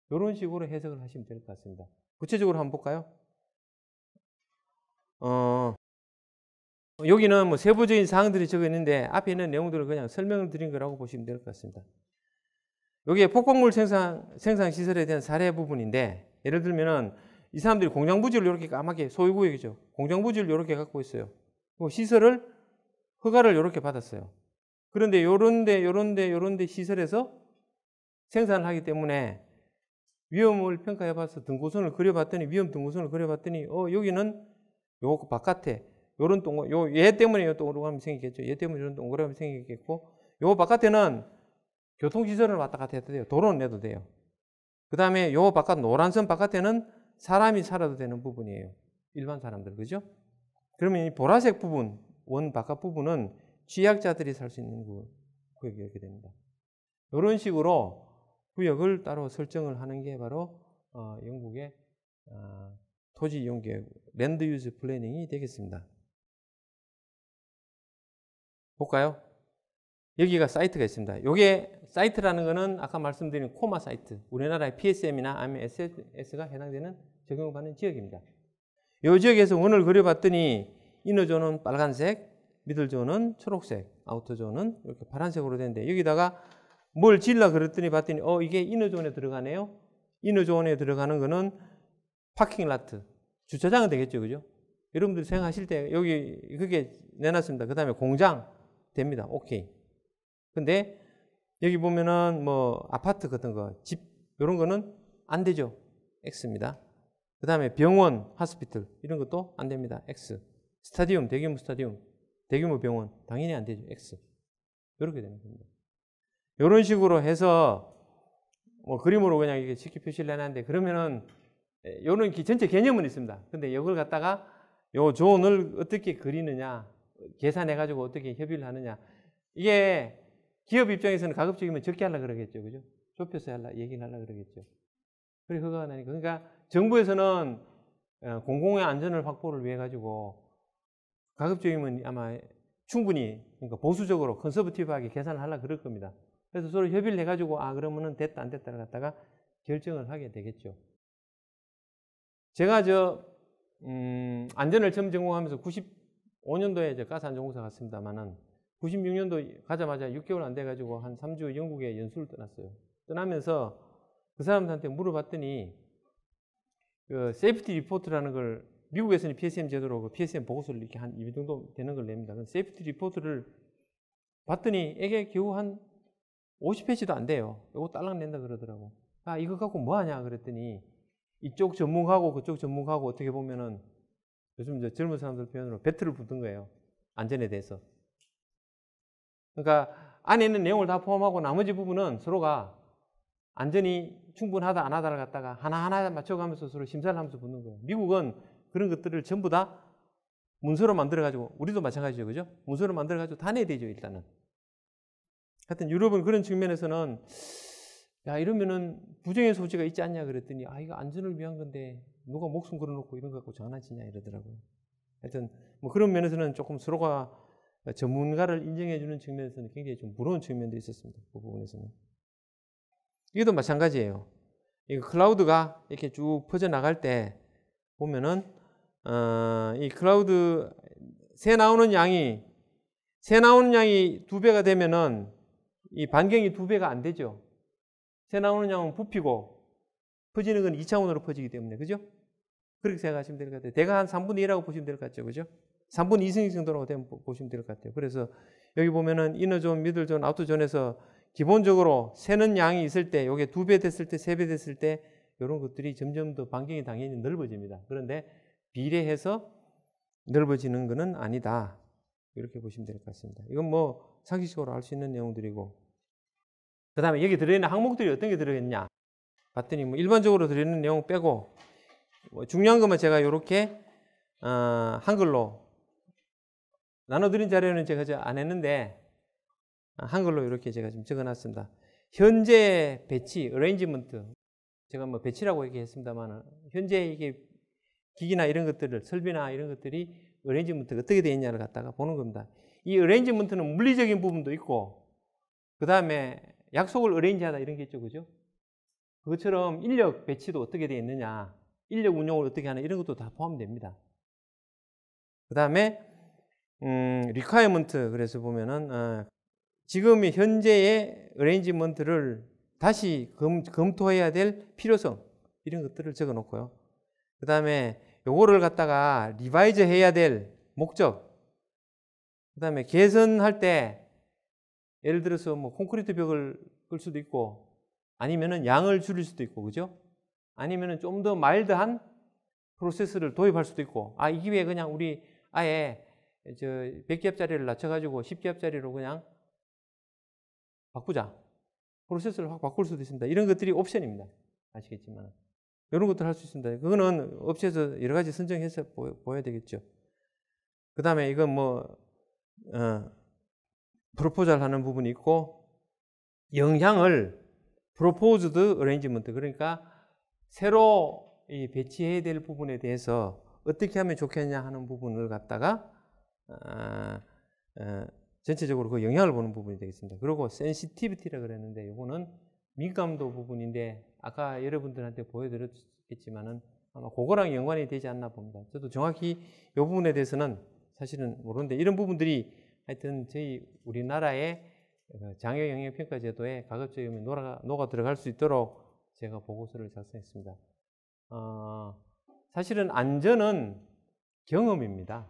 이런 식으로 해석을 하시면 될 것 같습니다. 구체적으로 한번 볼까요? 여기는 뭐 세부적인 사항들이 적어 있는데 앞에 있는 내용들을 그냥 설명을 드린 거라고 보시면 될 것 같습니다. 여기에 폭곡물 생산 시설에 대한 사례 부분인데 예를 들면은 이 사람들이 공장 부지를 이렇게 까맣게 소유구역이죠. 공장 부지를 이렇게 갖고 있어요. 시설을 허가를 이렇게 받았어요. 그런데 요런데 시설에서 생산을 하기 때문에 위험을 평가해 봐서 등고선을 그려봤더니 위험 등고선을 그려봤더니 여기는 요 바깥에 요런 얘 때문에 요 동그라미 생기겠죠. 얘 때문에 이런 동그라미 생기겠고 요 바깥에는 교통시설을 왔다 갔다 해도 돼요. 도로는 내도 돼요. 그 다음에 요 바깥 노란선 바깥에는 사람이 살아도 되는 부분이에요. 일반 사람들 그죠? 그러면 이 보라색 부분 원 바깥 부분은 취약자들이 살 수 있는 구역이 이렇게 됩니다. 이런 식으로 구역을 따로 설정을 하는 게 바로 영국의 토지 이용계획 랜드 유즈 플래닝이 되겠습니다. 볼까요? 여기가 사이트가 있습니다. 이게 사이트라는 거는 아까 말씀드린 코마 사이트, 우리나라의 PSM이나 아니면 SS가 해당되는 적용받는 지역입니다. 이 지역에서 원을 그려봤더니 이너존은 빨간색, 미들존은 초록색, 아우터존은 이렇게 파란색으로 되는데 여기다가 뭘 지으려고 그랬더니 봤더니 이게 이너존에 들어가네요. 이너존에 들어가는 거는 파킹 라트, 주차장은 되겠죠. 그죠? 여러분들 생각하실 때 여기 그게 내놨습니다. 그 다음에 공장 됩니다. 오케이. 근데 여기 보면은 뭐 아파트 같은 거, 집 이런 거는 안 되죠. X입니다. 그 다음에 병원, 하스피털 이런 것도 안 됩니다. X. 스타디움, 대규모 스타디움, 대규모 병원 당연히 안 되죠. X. 이렇게 되는 겁니다. 이런 식으로 해서 뭐 그림으로 그냥 이렇게 쉽게 표시를 해놨는데 그러면은 요런 전체 개념은 있습니다. 근데 이걸 갖다가 요 존을 어떻게 그리느냐, 계산해가지고 어떻게 협의를 하느냐. 이게 기업 입장에서는 가급적이면 적게 하려고 그러겠죠. 그죠? 좁혀서 얘기를 하려고 그러겠죠. 그래, 허가가 나니까. 그러니까 정부에서는 공공의 안전을 확보를 위해 가지고 가급적이면 아마 충분히 그러니까 보수적으로 컨서버티브하게 계산을 하려고 그럴 겁니다. 그래서 서로 협의를 해가지고 그러면은 됐다 안 됐다를 갖다가 결정을 하게 되겠죠. 제가 안전을 처음 전공하면서 95년도에 가스안전공사 갔습니다만은 96년도 가자마자 6개월 안 돼가지고 한 3주 영국에 연수를 떠났어요. 떠나면서 그 사람들한테 물어봤더니 그 세이프티 리포트라는 걸 미국에서는 PSM 제도로 그 PSM 보고서를 이렇게 한 2배 정도 되는 걸 냅니다. 그 세이프티 리포트를 봤더니 이게 겨우 한 50페이지도 안 돼요. 이거 딸랑 낸다 그러더라고. 이거 갖고 뭐 하냐 그랬더니 이쪽 전문가하고 그쪽 전문가하고 어떻게 보면은 요즘 이제 젊은 사람들 표현으로 배틀을 붙은 거예요. 안전에 대해서. 그러니까 안에 있는 내용을 다 포함하고 나머지 부분은 서로가 안전이 충분하다 안 하다를 갖다가 하나하나 맞춰가면서 서로 심사를 하면서 붙는 거예요. 미국은 그런 것들을 전부 다 문서로 만들어가지고 우리도 마찬가지죠. 그죠? 문서로 만들어가지고 다 내야 되죠. 일단은. 하여튼 유럽은 그런 측면에서는 이러면은 부정의 소지가 있지 않냐 그랬더니 이거 안전을 위한 건데 누가 목숨 걸어놓고 이런 거 갖고 장난치냐 이러더라고요. 하여튼 뭐 그런 면에서는 조금 서로가 전문가를 인정해 주는 측면에서는 굉장히 좀 부러운 측면도 있었습니다. 그 부분에서는. 이것도 마찬가지예요. 이 클라우드가 이렇게 쭉 퍼져나갈 때 보면은 이 클라우드 새 나오는 양이 2배가 되면은 이 반경이 2배가 안 되죠. 새 나오는 양은 부피고 퍼지는 건 2차원으로 퍼지기 때문에, 그죠? 그렇게 생각하시면 될 것 같아요. 대가 한 3분의 1이라고 보시면 될 것 같죠, 그죠? 3분의 2승 정도라고 보시면 될 것 같아요. 그래서 여기 보면은 이너존, 미들존, 아우터존에서 기본적으로 새는 양이 있을 때, 이게 2배 됐을 때, 3배 됐을 때 이런 것들이 점점 더 반경이 당연히 넓어집니다. 그런데 비례해서 넓어지는 것은 아니다. 이렇게 보시면 될 것 같습니다. 이건 뭐 상식적으로 알 수 있는 내용들이고, 그 다음에 여기 들어있는 항목들이 어떤 게 들어있냐 봤더니 뭐 일반적으로 들어있는 내용 빼고 뭐 중요한 것만 제가 이렇게 한글로 나눠드린 자료는 제가 안 했는데 한글로 이렇게 제가 좀 적어놨습니다. 현재 배치, 어레인지먼트, 제가 뭐 배치라고 얘기했습니다만 현재 이게 기기나 이런 것들을, 설비나 이런 것들이 어레인지먼트가 어떻게 되어 있냐를 갖다가 보는 겁니다. 이 어레인지먼트는 물리적인 부분도 있고, 그 다음에 약속을 어레인지하다 이런 게 있죠, 그죠? 그것처럼 인력 배치도 어떻게 되어 있느냐, 인력 운용을 어떻게 하나 이런 것도 다 포함됩니다. 그 다음에 requirement, 그래서 보면은 지금의 현재의 어레인지먼트를 다시 검토해야 될 필요성, 이런 것들을 적어 놓고요. 그 다음에 요거를 갖다가 리바이즈 해야 될 목적, 그 다음에 개선할 때 예를 들어서 뭐 콘크리트 벽을 끌 수도 있고, 아니면은 양을 줄일 수도 있고, 그죠? 아니면은 좀 더 마일드한 프로세스를 도입할 수도 있고, 이 기회에 그냥 우리 아예 100기압짜리를 낮춰가지고 10기압짜리로 그냥 바꾸자. 프로세스를 확 바꿀 수도 있습니다. 이런 것들이 옵션입니다. 아시겠지만. 이런 것들 할 수 있습니다. 그거는 업체에서 여러 가지 선정해서 보여야 되겠죠. 그 다음에 이건 뭐, 프로포잘 하는 부분이 있고, 영향을 proposed arrangement, 그러니까 새로 이 배치해야 될 부분에 대해서 어떻게 하면 좋겠냐 하는 부분을 갖다가 전체적으로 그 영향을 보는 부분이 되겠습니다. 그리고 sensitivity라 그랬는데 이거는 민감도 부분인데 아까 여러분들한테 보여드렸겠지만은 아마 그거랑 연관이 되지 않나 봅니다. 저도 정확히 이 부분에 대해서는 사실은 모르는데 이런 부분들이 하여튼 저희 우리나라의 장애 영향 평가 제도에 가급적이면 녹아 들어갈 수 있도록 제가 보고서를 작성했습니다. 사실은 안전은 경험입니다.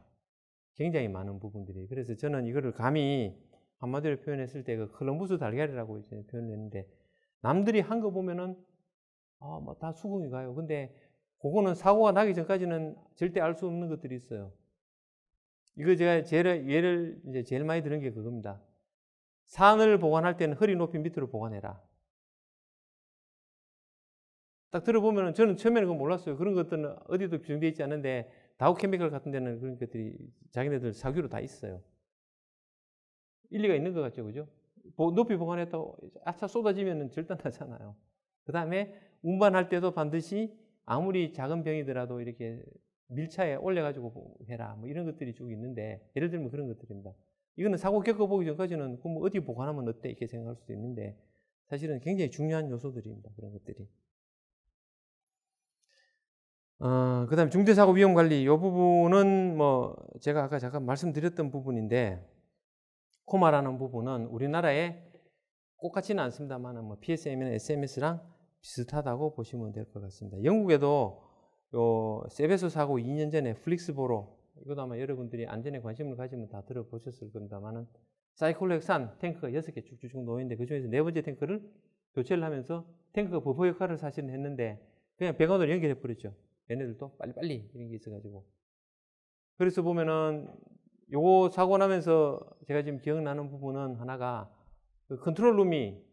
굉장히 많은 부분들이. 그래서 저는 이거를 감히 한마디로 표현했을 때 그 콜럼버스 달걀이라고 이제 표현을 했는데, 남들이 한 거 보면은 뭐 다 수긍이 가요. 근데 그거는 사고가 나기 전까지는 절대 알 수 없는 것들이 있어요. 이거 제가 예를 이제 제일 많이 들은 게 그겁니다. 산을 보관할 때는 허리 높이 밑으로 보관해라. 딱 들어보면 저는 처음에는 그거 몰랐어요. 그런 것들은 어디도 규정되어 있지 않은데 다우케미컬 같은 데는 그런 것들이 자기네들 사규로 다 있어요. 일리가 있는 것 같죠, 그죠? 높이 보관했다고 아차 쏟아지면 절단나잖아요. 그 다음에 운반할 때도 반드시 아무리 작은 병이더라도 이렇게 밀차에 올려가지고 해라. 뭐 이런 것들이 쭉 있는데, 예를 들면 그런 것들입니다. 이거는 사고 겪어보기 전까지는 그럼 어디 보관하면 어때? 이렇게 생각할 수도 있는데, 사실은 굉장히 중요한 요소들입니다. 그런 것들이. 그 다음에 중대사고 위험관리, 이 부분은 뭐 제가 아까 잠깐 말씀드렸던 부분인데, 코마라는 부분은 우리나라에 똑같지는 않습니다만 뭐 PSM이나 SMS랑 비슷하다고 보시면 될 것 같습니다. 영국에도 요 세베소 사고 2년 전에 플릭스보로, 이것도 아마 여러분들이 안전에 관심을 가지면 다 들어보셨을 겁니다만은 사이클로헥산 탱크가 6개 쭉쭉 놓여있는데 그중에서 4번째 탱크를 교체를 하면서 탱크가 버퍼 역할을 사실은 했는데 그냥 배관으로 연결해 버렸죠. 얘네들도 빨리빨리 이런 게 있어가지고. 그래서 보면은 요거 사고 나면서 제가 지금 기억나는 부분은 하나가 그 컨트롤룸이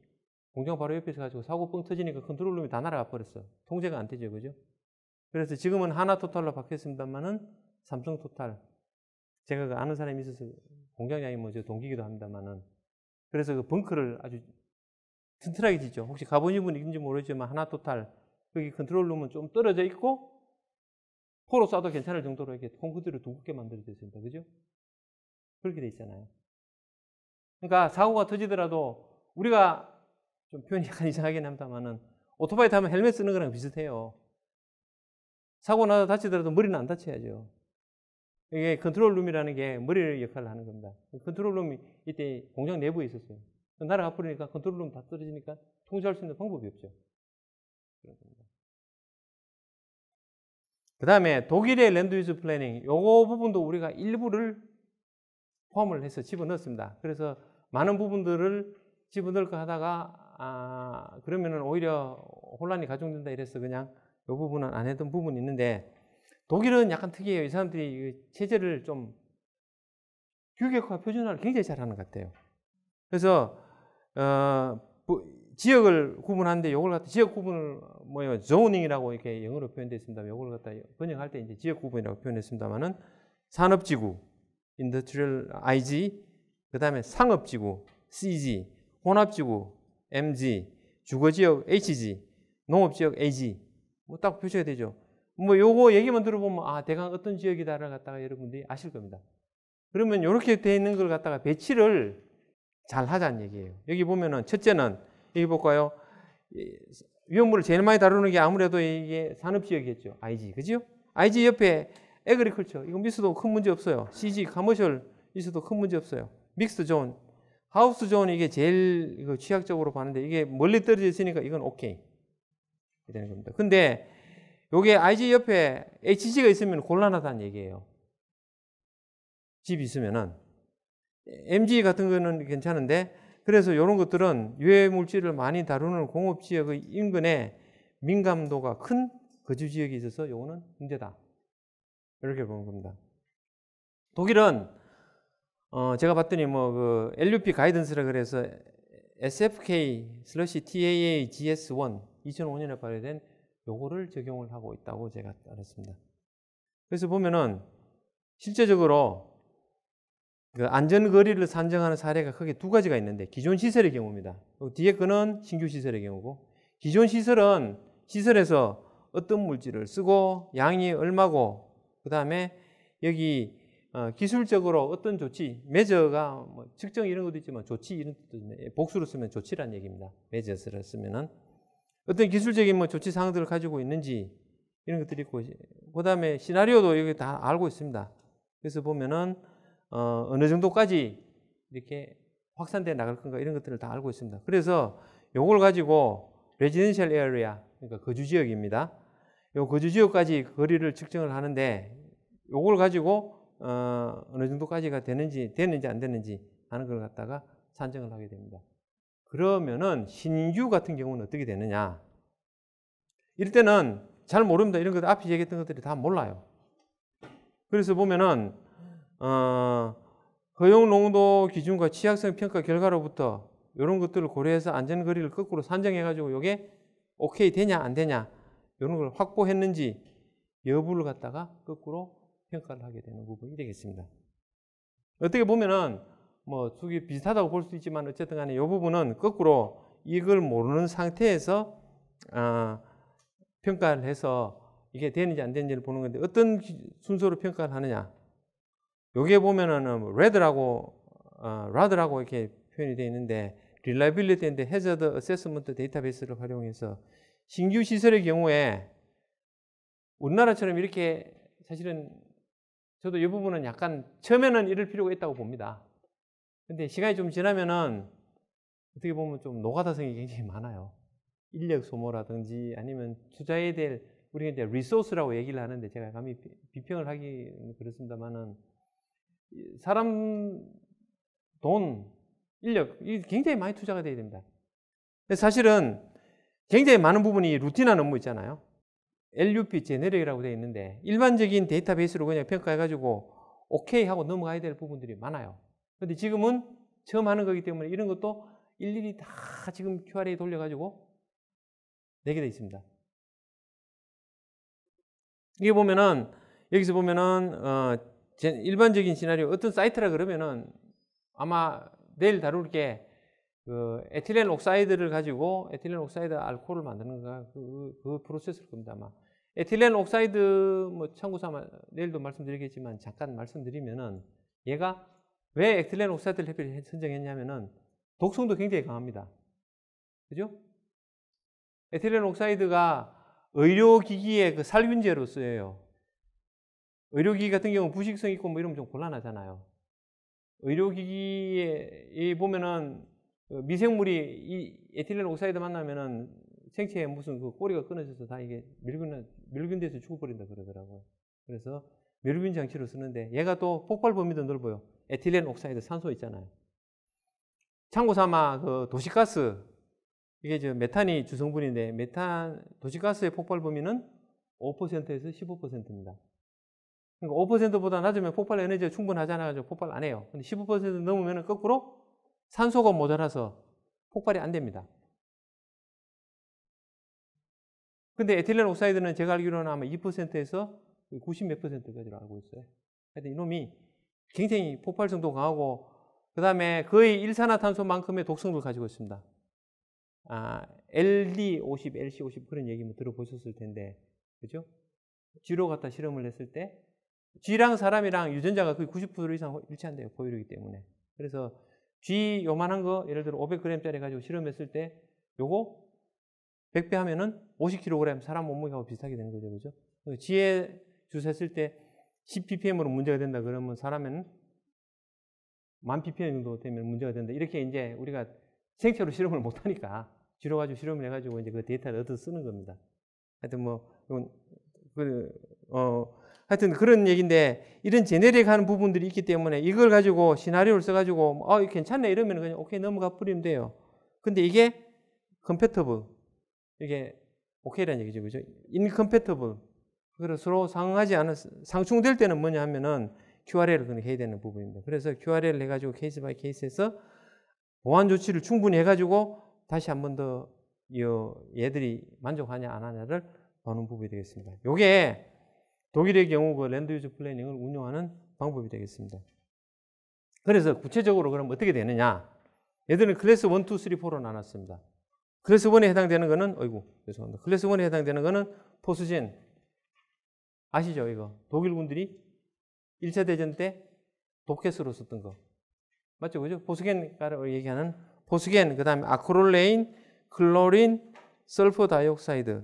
공장 바로 옆에 있어가지고 사고 뻥 터지니까 컨트롤룸이 다 날아가 버렸어. 통제가 안 되죠, 그죠? 그래서 지금은 하나토탈로 바뀌었습니다만은 삼성토탈. 제가 그 아는 사람이 있어서 공장장이 뭐 저 동기기도 합니다만은. 그래서 그 벙커를 아주 튼튼하게 짓죠. 혹시 가보신 분 있는지 모르지만 하나토탈. 거기 컨트롤룸은 좀 떨어져 있고 포로 쏴도 괜찮을 정도로 이렇게 콘크리트를 두껍게 만들어져 있습니다. 그죠? 그렇게 돼 있잖아요. 그러니까 사고가 터지더라도 우리가 좀 표현이 약간 이상하긴 합니다만은 오토바이 타면 헬멧 쓰는 거랑 비슷해요. 사고 나서 다치더라도 머리는 안 다쳐야죠. 이게 컨트롤룸이라는 게 머리의 역할을 하는 겁니다. 컨트롤룸이 이때 공장 내부에 있었어요. 나라가 버리니까 컨트롤룸 다 떨어지니까 통제할 수 있는 방법이 없죠. 그 다음에 독일의 랜드 유즈 플래닝, 요거 부분도 우리가 일부를 포함을 해서 집어넣었습니다. 그래서 많은 부분들을 집어넣을까 하다가 그러면은 오히려 혼란이 가중된다 이래서 그냥 이 부분은 안 했던 부분이 있는데, 독일은 약간 특이해요. 이 사람들이 체제를 좀 규격화, 표준화를 굉장히 잘하는 것 같아요. 그래서 지역을 구분하는데 요걸 갖다 지역 구분을 뭐예요? zonin이라고 이렇게 영어로 표현되어 있습니다. 요걸 갖다 번역할 때 이제 지역 구분이라고 표현했습니다만은 산업지구 industrial IG, 그다음에 상업지구 CG, 혼합지구 MG, 주거지역 HG, 농업지역 AG 뭐 딱 표시가 되죠. 뭐 요거 얘기만 들어보면 대강 어떤 지역이다를 갖다가 여러분들이 아실 겁니다. 그러면 이렇게 돼 있는 걸 갖다가 배치를 잘 하자는 얘기예요. 여기 보면은 첫째는 여기 볼까요? 위험물을 제일 많이 다루는 게 아무래도 이게 산업지역이겠죠. IG, 그죠? IG 옆에 에그리컬처, 이거 미스도 큰 문제 없어요. CG, 커머셜 있어도 큰 문제 없어요. 믹스드 존, 하우스 존 이게 제일 이거 취약적으로 봤는데 이게 멀리 떨어져 있으니까 이건 오케이 되는 겁니다. 근데 요게 IG 옆에 HG가 있으면 곤란하다는 얘기예요. 집이 있으면은. MG 같은 거는 괜찮은데, 그래서 이런 것들은 유해 물질을 많이 다루는 공업지역의 인근에 민감도가 큰 거주지역이 있어서 이거는 문제다. 이렇게 보는 겁니다. 독일은 제가 봤더니 뭐 그 LUP 가이던스라 그래서 SFK/TAA GS1 2005년에 발효된 요거를 적용을 하고 있다고 제가 알았습니다. 그래서 보면은 실제적으로 그 안전거리를 산정하는 사례가 크게 두 가지가 있는데, 기존 시설의 경우입니다. 뒤에 거는 신규 시설의 경우고, 기존 시설은 시설에서 어떤 물질을 쓰고 양이 얼마고, 그 다음에 여기 기술적으로 어떤 조치, 메저가 뭐 측정 이런 것도 있지만 조치 이런 것도 있네. 복수로 쓰면 조치란 얘기입니다. 메저스를 쓰면은 어떤 기술적인 뭐 조치 사항들을 가지고 있는지 이런 것들이 있고, 그 다음에 시나리오도 여기 다 알고 있습니다. 그래서 보면은 어느 정도까지 이렇게 확산돼 나갈 건가 이런 것들을 다 알고 있습니다. 그래서 요걸 가지고 레지던셜 에리아, 그러니까 거주지역입니다. 요 거주지역까지 거리를 측정을 하는데, 요걸 가지고 어느 정도까지가 됐는지 안 됐는지 하는 걸 갖다가 산정을 하게 됩니다. 그러면은 신규 같은 경우는 어떻게 되느냐? 이럴 때는 잘 모릅니다. 이런 것들 앞에 얘기했던 것들이 다 몰라요. 그래서 보면은 허용 농도 기준과 취약성 평가 결과로부터 이런 것들을 고려해서 안전거리를 거꾸로 산정해가지고 이게 오케이 되냐 안 되냐 이런 걸 확보했는지 여부를 갖다가 거꾸로 평가를 하게 되는 부분이 되겠습니다. 어떻게 보면은 뭐 두개 비슷하다고 볼 수 있지만 어쨌든 간에 이 부분은 거꾸로 이걸 모르는 상태에서 평가를 해서 이게 되는지 안 되는지를 보는 건데, 어떤 순서로 평가를 하느냐? 여기에 보면은 RAD라고 이렇게 표현이 되어 있는데, Reliability and Hazard Assessment 데이터베이스를 활용해서 신규 시설의 경우에 우리나라처럼 이렇게, 사실은 저도 이 부분은 약간 처음에는 이럴 필요가 있다고 봅니다. 근데 시간이 좀 지나면은 어떻게 보면 좀 노가다성이 굉장히 많아요. 인력 소모라든지 아니면 투자해야 될, 우리가 이제 리소스라고 얘기를 하는데 제가 감히 비평을 하기 그렇습니다만은 사람, 돈, 인력 이 굉장히 많이 투자가 돼야 됩니다. 사실은 굉장히 많은 부분이 루틴한 업무 있잖아요. LUP 제네릭이라고 되어 있는데 일반적인 데이터베이스로 그냥 평가해가지고 오케이 하고 넘어가야 될 부분들이 많아요. 근데 지금은 처음 하는 거기 때문에 이런 것도 일일이 다 지금 QRA 돌려가지고 내게 되어 있습니다. 이게 보면은, 여기서 보면은 일반적인 시나리오, 어떤 사이트라 그러면은 아마 내일 다룰 게 그 에틸렌 옥사이드를 가지고 에틸렌 옥사이드 알코올을 만드는 그 프로세스일 겁니다. 아마 에틸렌 옥사이드 뭐 참고삼아 내일도 말씀드리겠지만 잠깐 말씀드리면은, 얘가 왜 에틸렌 옥사이드를 선정했냐면은 독성도 굉장히 강합니다. 그죠? 에틸렌 옥사이드가 의료기기의 그 살균제로 쓰여요. 의료기기 같은 경우는 부식성 있고 뭐 이러면 좀 곤란하잖아요. 의료기기에 보면은 미생물이 이 에틸렌 옥사이드 만나면은 생체에 무슨 그 꼬리가 끊어져서 다 이게 멸균돼서 죽어버린다 그러더라고요. 그래서 멸균 장치로 쓰는데 얘가 또 폭발 범위도 넓어요. 에틸렌 옥사이드 산소 있잖아요. 참고 삼아 그 도시가스, 이게 저 메탄이 주성분인데 도시가스의 폭발 범위는 5%에서 15%입니다. 그러니까 5%보다 낮으면 폭발 에너지가 충분하잖아요. 폭발 안 해요. 근데 15% 넘으면 거꾸로 산소가 모자라서 폭발이 안 됩니다. 근데 에틸렌 옥사이드는 제가 알기로는 아마 2%에서 90몇 %까지로 알고 있어요. 하여튼 이놈이 굉장히 폭발성도 강하고, 그 다음에 거의 일산화탄소만큼의 독성을 가지고 있습니다. LD50, LC50 그런 얘기 뭐 들어보셨을 텐데, 그죠? G로 갖다 실험을 했을 때, G랑 사람이랑 유전자가 거의 90% 이상 일치한대요. 포유류이기 때문에. 그래서 G 요만한 거, 예를 들어 500g짜리 가지고 실험했을 때, 요거 100배 하면은 50kg 사람 몸무게하고 비슷하게 되는 거죠. 그죠? G에 주사했을 때 10ppm으로 문제가 된다 그러면 사람은 1000ppm 정도 되면 문제가 된다. 이렇게 이제 우리가 생체로 실험을 못 하니까 G로 가지고 실험을 해가지고 이제 그 데이터를 얻어 쓰는 겁니다. 하여튼 뭐, 하여튼 그런 얘기인데, 이런 제네릭 하는 부분들이 있기 때문에 이걸 가지고 시나리오를 써가지고, 이거 괜찮네 이러면 그냥 오케이 넘어가 버리면 돼요. 근데 이게 compatible, 이게 오케이라는 얘기죠. 그죠? incompatible. 그래서 서로 상응하지 않은, 상충될 때는 뭐냐 하면은 QRL을 해야 되는 부분입니다. 그래서 QRL을 해가지고 케이스 바이 케이스에서 보완 조치를 충분히 해가지고 다시 한 번 더 얘들이 만족하냐 안 하냐를 보는 부분이 되겠습니다. 요게 독일의 경우 그 랜드 유즈 플래닝을 운용하는 방법이 되겠습니다. 그래서 구체적으로 그럼 어떻게 되느냐? 얘들은 클래스 1, 2, 3, 4로 나눴습니다. 클래스 1에 해당되는 거는, 죄송합니다. 클래스 1에 해당되는 거는 포스젠. 아시죠, 이거? 독일 군들이 1차 대전 때 독해수로 썼던 거. 맞죠, 그죠? 포스겐가로 얘기하는 포스겐, 그 다음에 아크롤레인, 클로린, 설퍼 다이옥사이드.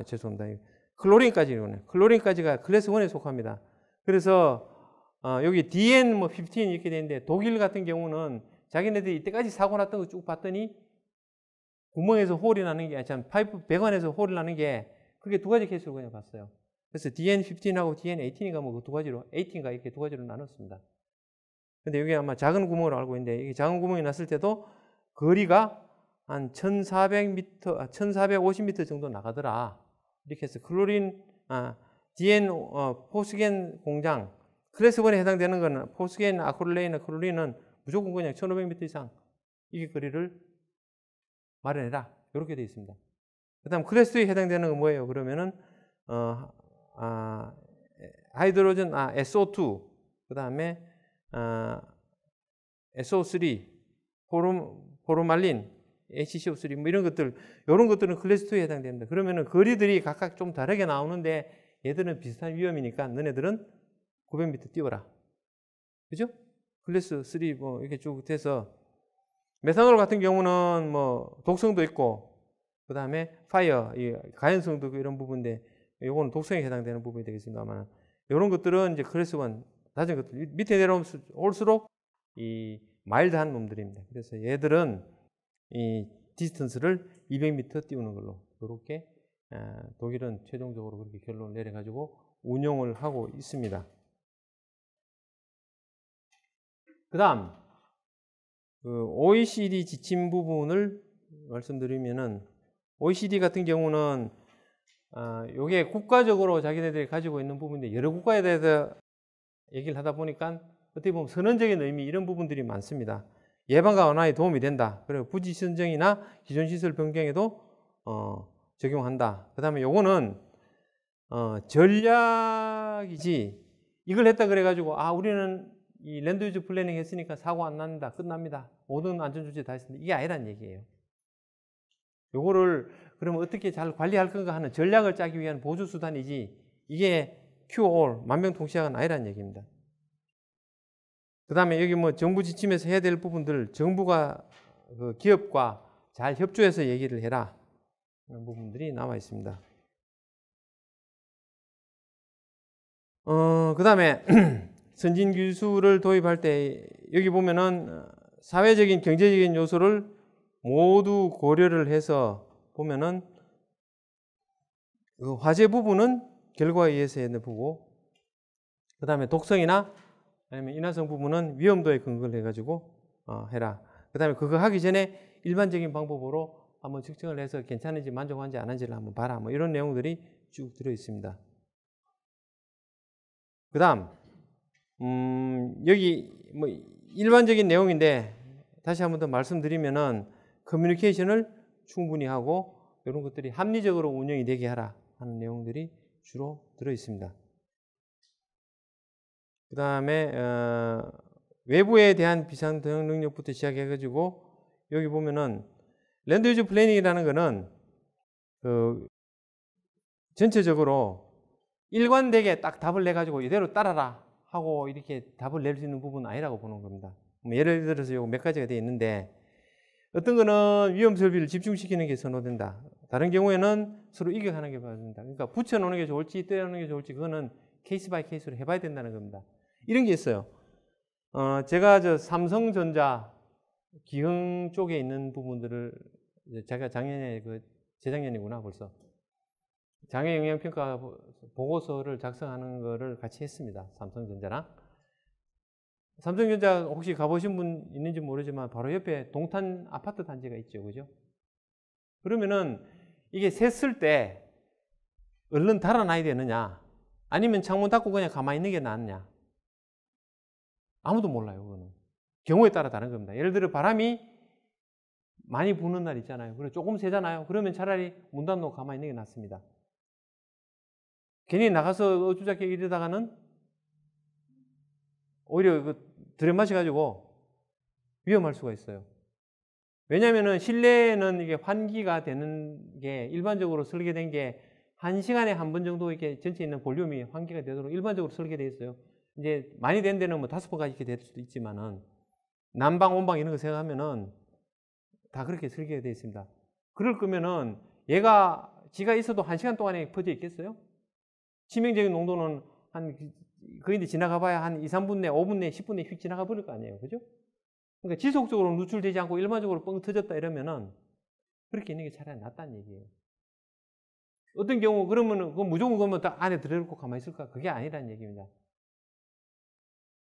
죄송합니다. 클로린까지는, 클로린까지가 클래스 1에 속합니다. 그래서, 여기 DN15 이렇게 되는데, 독일 같은 경우는 자기네들이 이때까지 사고 났던 거 쭉 봤더니, 구멍에서 홀이 나는 게, 파이프 배관에서 홀이 나는 게, 그게 두 가지 케이스로 그냥 봤어요. 그래서 DN15하고 DN18인가 뭐 그 두 가지로, 18인가 이렇게 두 가지로 나눴습니다. 근데 여기 아마 작은 구멍으로 알고 있는데, 이게 작은 구멍이 났을 때도 거리가 한 1400m, 1450m 정도 나가더라. 이렇게 해서 클로린, 포스겐 공장, 클래스 1에 해당되는 거는 포스겐, 아크롤레인, 클로린은 무조건 그냥 1500m 이상 이 거리를 마련해라. 이렇게 되어 있습니다. 그 다음 클래스 2에 해당되는 건 뭐예요? 그러면은, 하이드로전, SO2, 그 다음에, SO3, 포르말린, HCO3, 뭐 이런 것들, 이런 것들은 클래스 2에 해당됩니다. 그러면은 거리들이 각각 좀 다르게 나오는데 얘들은 비슷한 위험이니까 너네들은 900m 뛰어라. 그죠? 클래스 3 뭐 이렇게 쭉 돼서 메탄올 같은 경우는 뭐 독성도 있고 그 다음에 파이어, 가연성도 이런 부분인데 요거는 독성에 해당되는 부분이 되겠습니다만 이런 것들은 이제 클래스 1 낮은 것들 밑에 내려올수록 이 마일드한 놈들입니다. 그래서 얘들은 이 디스턴스를 200m 띄우는 걸로 이렇게 독일은 최종적으로 그렇게 결론을 내려가지고 운용을 하고 있습니다. 그 다음 그 OECD 지침 부분을 말씀드리면은 OECD 같은 경우는 요게 국가적으로 자기네들이 가지고 있는 부분인데 여러 국가에 대해서 얘기를 하다 보니까 어떻게 보면 선언적인 의미 이런 부분들이 많습니다. 예방과 완화에 도움이 된다. 그리고 부지 선정이나 기존 시설 변경에도 적용한다. 그 다음에 요거는 전략이지 이걸 했다 그래가지고 우리는 이 랜드 유즈 플래닝 했으니까 사고 안 납니다. 끝납니다. 모든 안전조치 다 했습니다. 이게 아니란 얘기예요. 요거를 그러면 어떻게 잘 관리할 건가 하는 전략을 짜기 위한 보조수단이지 이게 큐-올, 만병통치약은 아니란 얘기입니다. 그 다음에 여기 뭐 정부 지침에서 해야 될 부분들 정부가 그 기업과 잘 협조해서 얘기를 해라. 그런 부분들이 나와 있습니다. 그 다음에 선진 기술을 도입할 때 여기 보면은 사회적인 경제적인 요소를 모두 고려를 해서 보면은 그 화재 부분은 결과에 의해서 해야 보고, 그 다음에 독성이나 아니면 인화성 부분은 위험도에 근거를 해가지고 해라. 그 다음에 그거 하기 전에 일반적인 방법으로 한번 측정을 해서 괜찮은지 만족한지 안 한지를 한번 봐라. 뭐 이런 내용들이 쭉 들어 있습니다. 그 다음 여기 뭐 일반적인 내용인데 다시 한번 더 말씀드리면은 커뮤니케이션을 충분히 하고 이런 것들이 합리적으로 운영이 되게 하라 하는 내용들이 주로 들어 있습니다. 그 다음에 외부에 대한 비상 대응 능력부터 시작해가지고 여기 보면은 랜드 유즈 플래닝이라는 거는 그 전체적으로 일관되게 딱 답을 내가지고 이대로 따라라 하고 이렇게 답을 낼 수 있는 부분은 아니라고 보는 겁니다. 예를 들어서 요거 몇 가지가 되어 있는데, 어떤 거는 위험 설비를 집중시키는 게 선호된다. 다른 경우에는 서로 이겨가는 게 받는다. 그러니까 붙여놓는 게 좋을지 떼어놓는 게 좋을지 그거는 케이스 바이 케이스로 해봐야 된다는 겁니다. 이런 게 있어요. 제가 저 삼성전자 기흥 쪽에 있는 부분들을 제가 작년에 재작년이구나 벌써 장애 영향 평가 보고서를 작성하는 거를 같이 했습니다. 삼성전자랑. 삼성전자 혹시 가보신 분 있는지 모르지만 바로 옆에 동탄 아파트 단지가 있죠, 그죠? 그러면은 이게 샜을 때 얼른 달아나야 되느냐, 아니면 창문 닫고 그냥 가만히 있는 게 낫냐? 아무도 몰라요, 그거는. 경우에 따라 다른 겁니다. 예를 들어 바람이 많이 부는 날 있잖아요. 그리고 조금 새잖아요. 그러면 차라리 문 닫고 가만히 있는 게 낫습니다. 괜히 나가서 어쭈작게 이러다가는 오히려 들여마셔가지고 위험할 수가 있어요. 왜냐하면 실내에는 이게 환기가 되는 게 일반적으로 설계된 게 1시간에 한 번 정도 이렇게 전체에 있는 볼륨이 환기가 되도록 일반적으로 설계되어 있어요. 이제 많이 된 데는 뭐 5번까지 이렇게 될 수도 있지만은 난방, 온방 이런 거 생각하면은 다 그렇게 설계되어 있습니다. 그럴 거면은 얘가 지가 있어도 1시간 동안에 퍼져 있겠어요? 치명적인 농도는 거의 지나가 봐야 한 2, 3분 내, 5분 내, 10분 내 휙 지나가 버릴 거 아니에요. 그죠? 그러니까 지속적으로 누출되지 않고 일반적으로 뻥 터졌다 이러면은 그렇게 있는 게 차라리 낫다는 얘기예요. 어떤 경우 그러면은 무조건 그러면 딱 안에 들어놓고 가만히 있을까? 그게 아니라는 얘기입니다.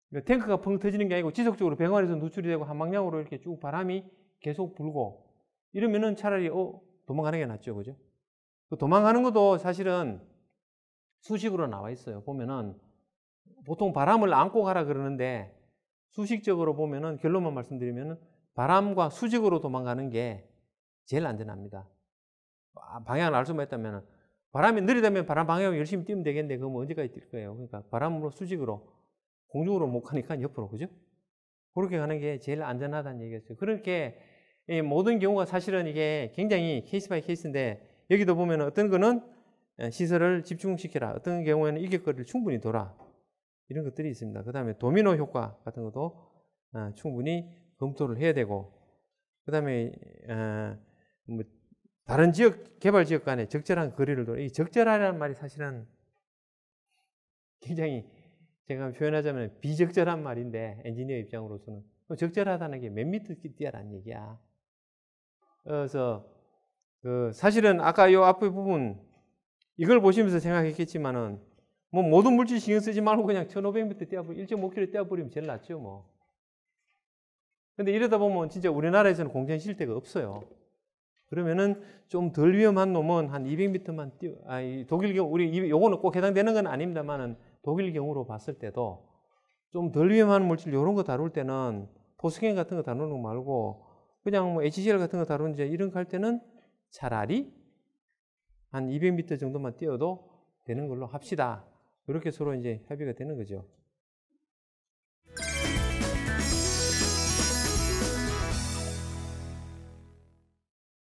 그러니까 탱크가 펑 터지는 게 아니고 지속적으로 배관에서 누출이 되고 한 방향으로 이렇게 쭉 바람이 계속 불고 이러면은 차라리 도망가는 게 낫죠. 그죠? 그 도망가는 것도 사실은 수식으로 나와 있어요. 보면은 보통 바람을 안고 가라 그러는데 수식적으로 보면은 결론만 말씀드리면은 바람과 수직으로 도망가는 게 제일 안전합니다. 방향을 알 수만 있다면 바람이 느리다면 바람 방향을 열심히 뛰면 되겠는데 그건 언제까지 뛸 거예요. 그러니까 바람으로 수직으로 공중으로 못 가니까 옆으로, 그죠? 그렇게 가는 게 제일 안전하다는 얘기였어요. 그렇게 모든 경우가 사실은 이게 굉장히 케이스 바이 케이스인데 여기도 보면 어떤 거는 시설을 집중시켜라, 어떤 경우에는 이격거리를 충분히 둬라, 이런 것들이 있습니다. 그 다음에 도미노 효과 같은 것도 충분히 검토를 해야 되고, 그 다음에 뭐 다른 지역, 개발 지역 간에 적절한 거리를 둬라. 이 적절하라는 말이 사실은 굉장히 제가 표현하자면 비적절한 말인데 엔지니어 입장으로서는 적절하다는 게 몇 미터 뛰어라는 얘기야. 그래서 사실은 아까 이 앞에 부분 이걸 보시면서 생각했겠지만은 뭐 모든 물질 신경 쓰지 말고 그냥 1500m 떼어버리면 1.5km 떼어버리면 제일 낫죠 뭐. 근데 이러다 보면 진짜 우리나라에서는 공전 실태가 없어요. 그러면은 좀 덜 위험한 놈은 한 200m만 독일 경우, 우리 요거는 꼭 해당되는 건 아닙니다만은 독일 경우로 봤을 때도 좀 덜 위험한 물질 이런 거 다룰 때는 포스겐 같은 거 다루는 거 말고 그냥 뭐 HCl 같은 거 다루는 이런 거 할 때는 차라리 한 200m 정도만 뛰어도 되는 걸로 합시다. 이렇게 서로 이제 협의가 되는 거죠.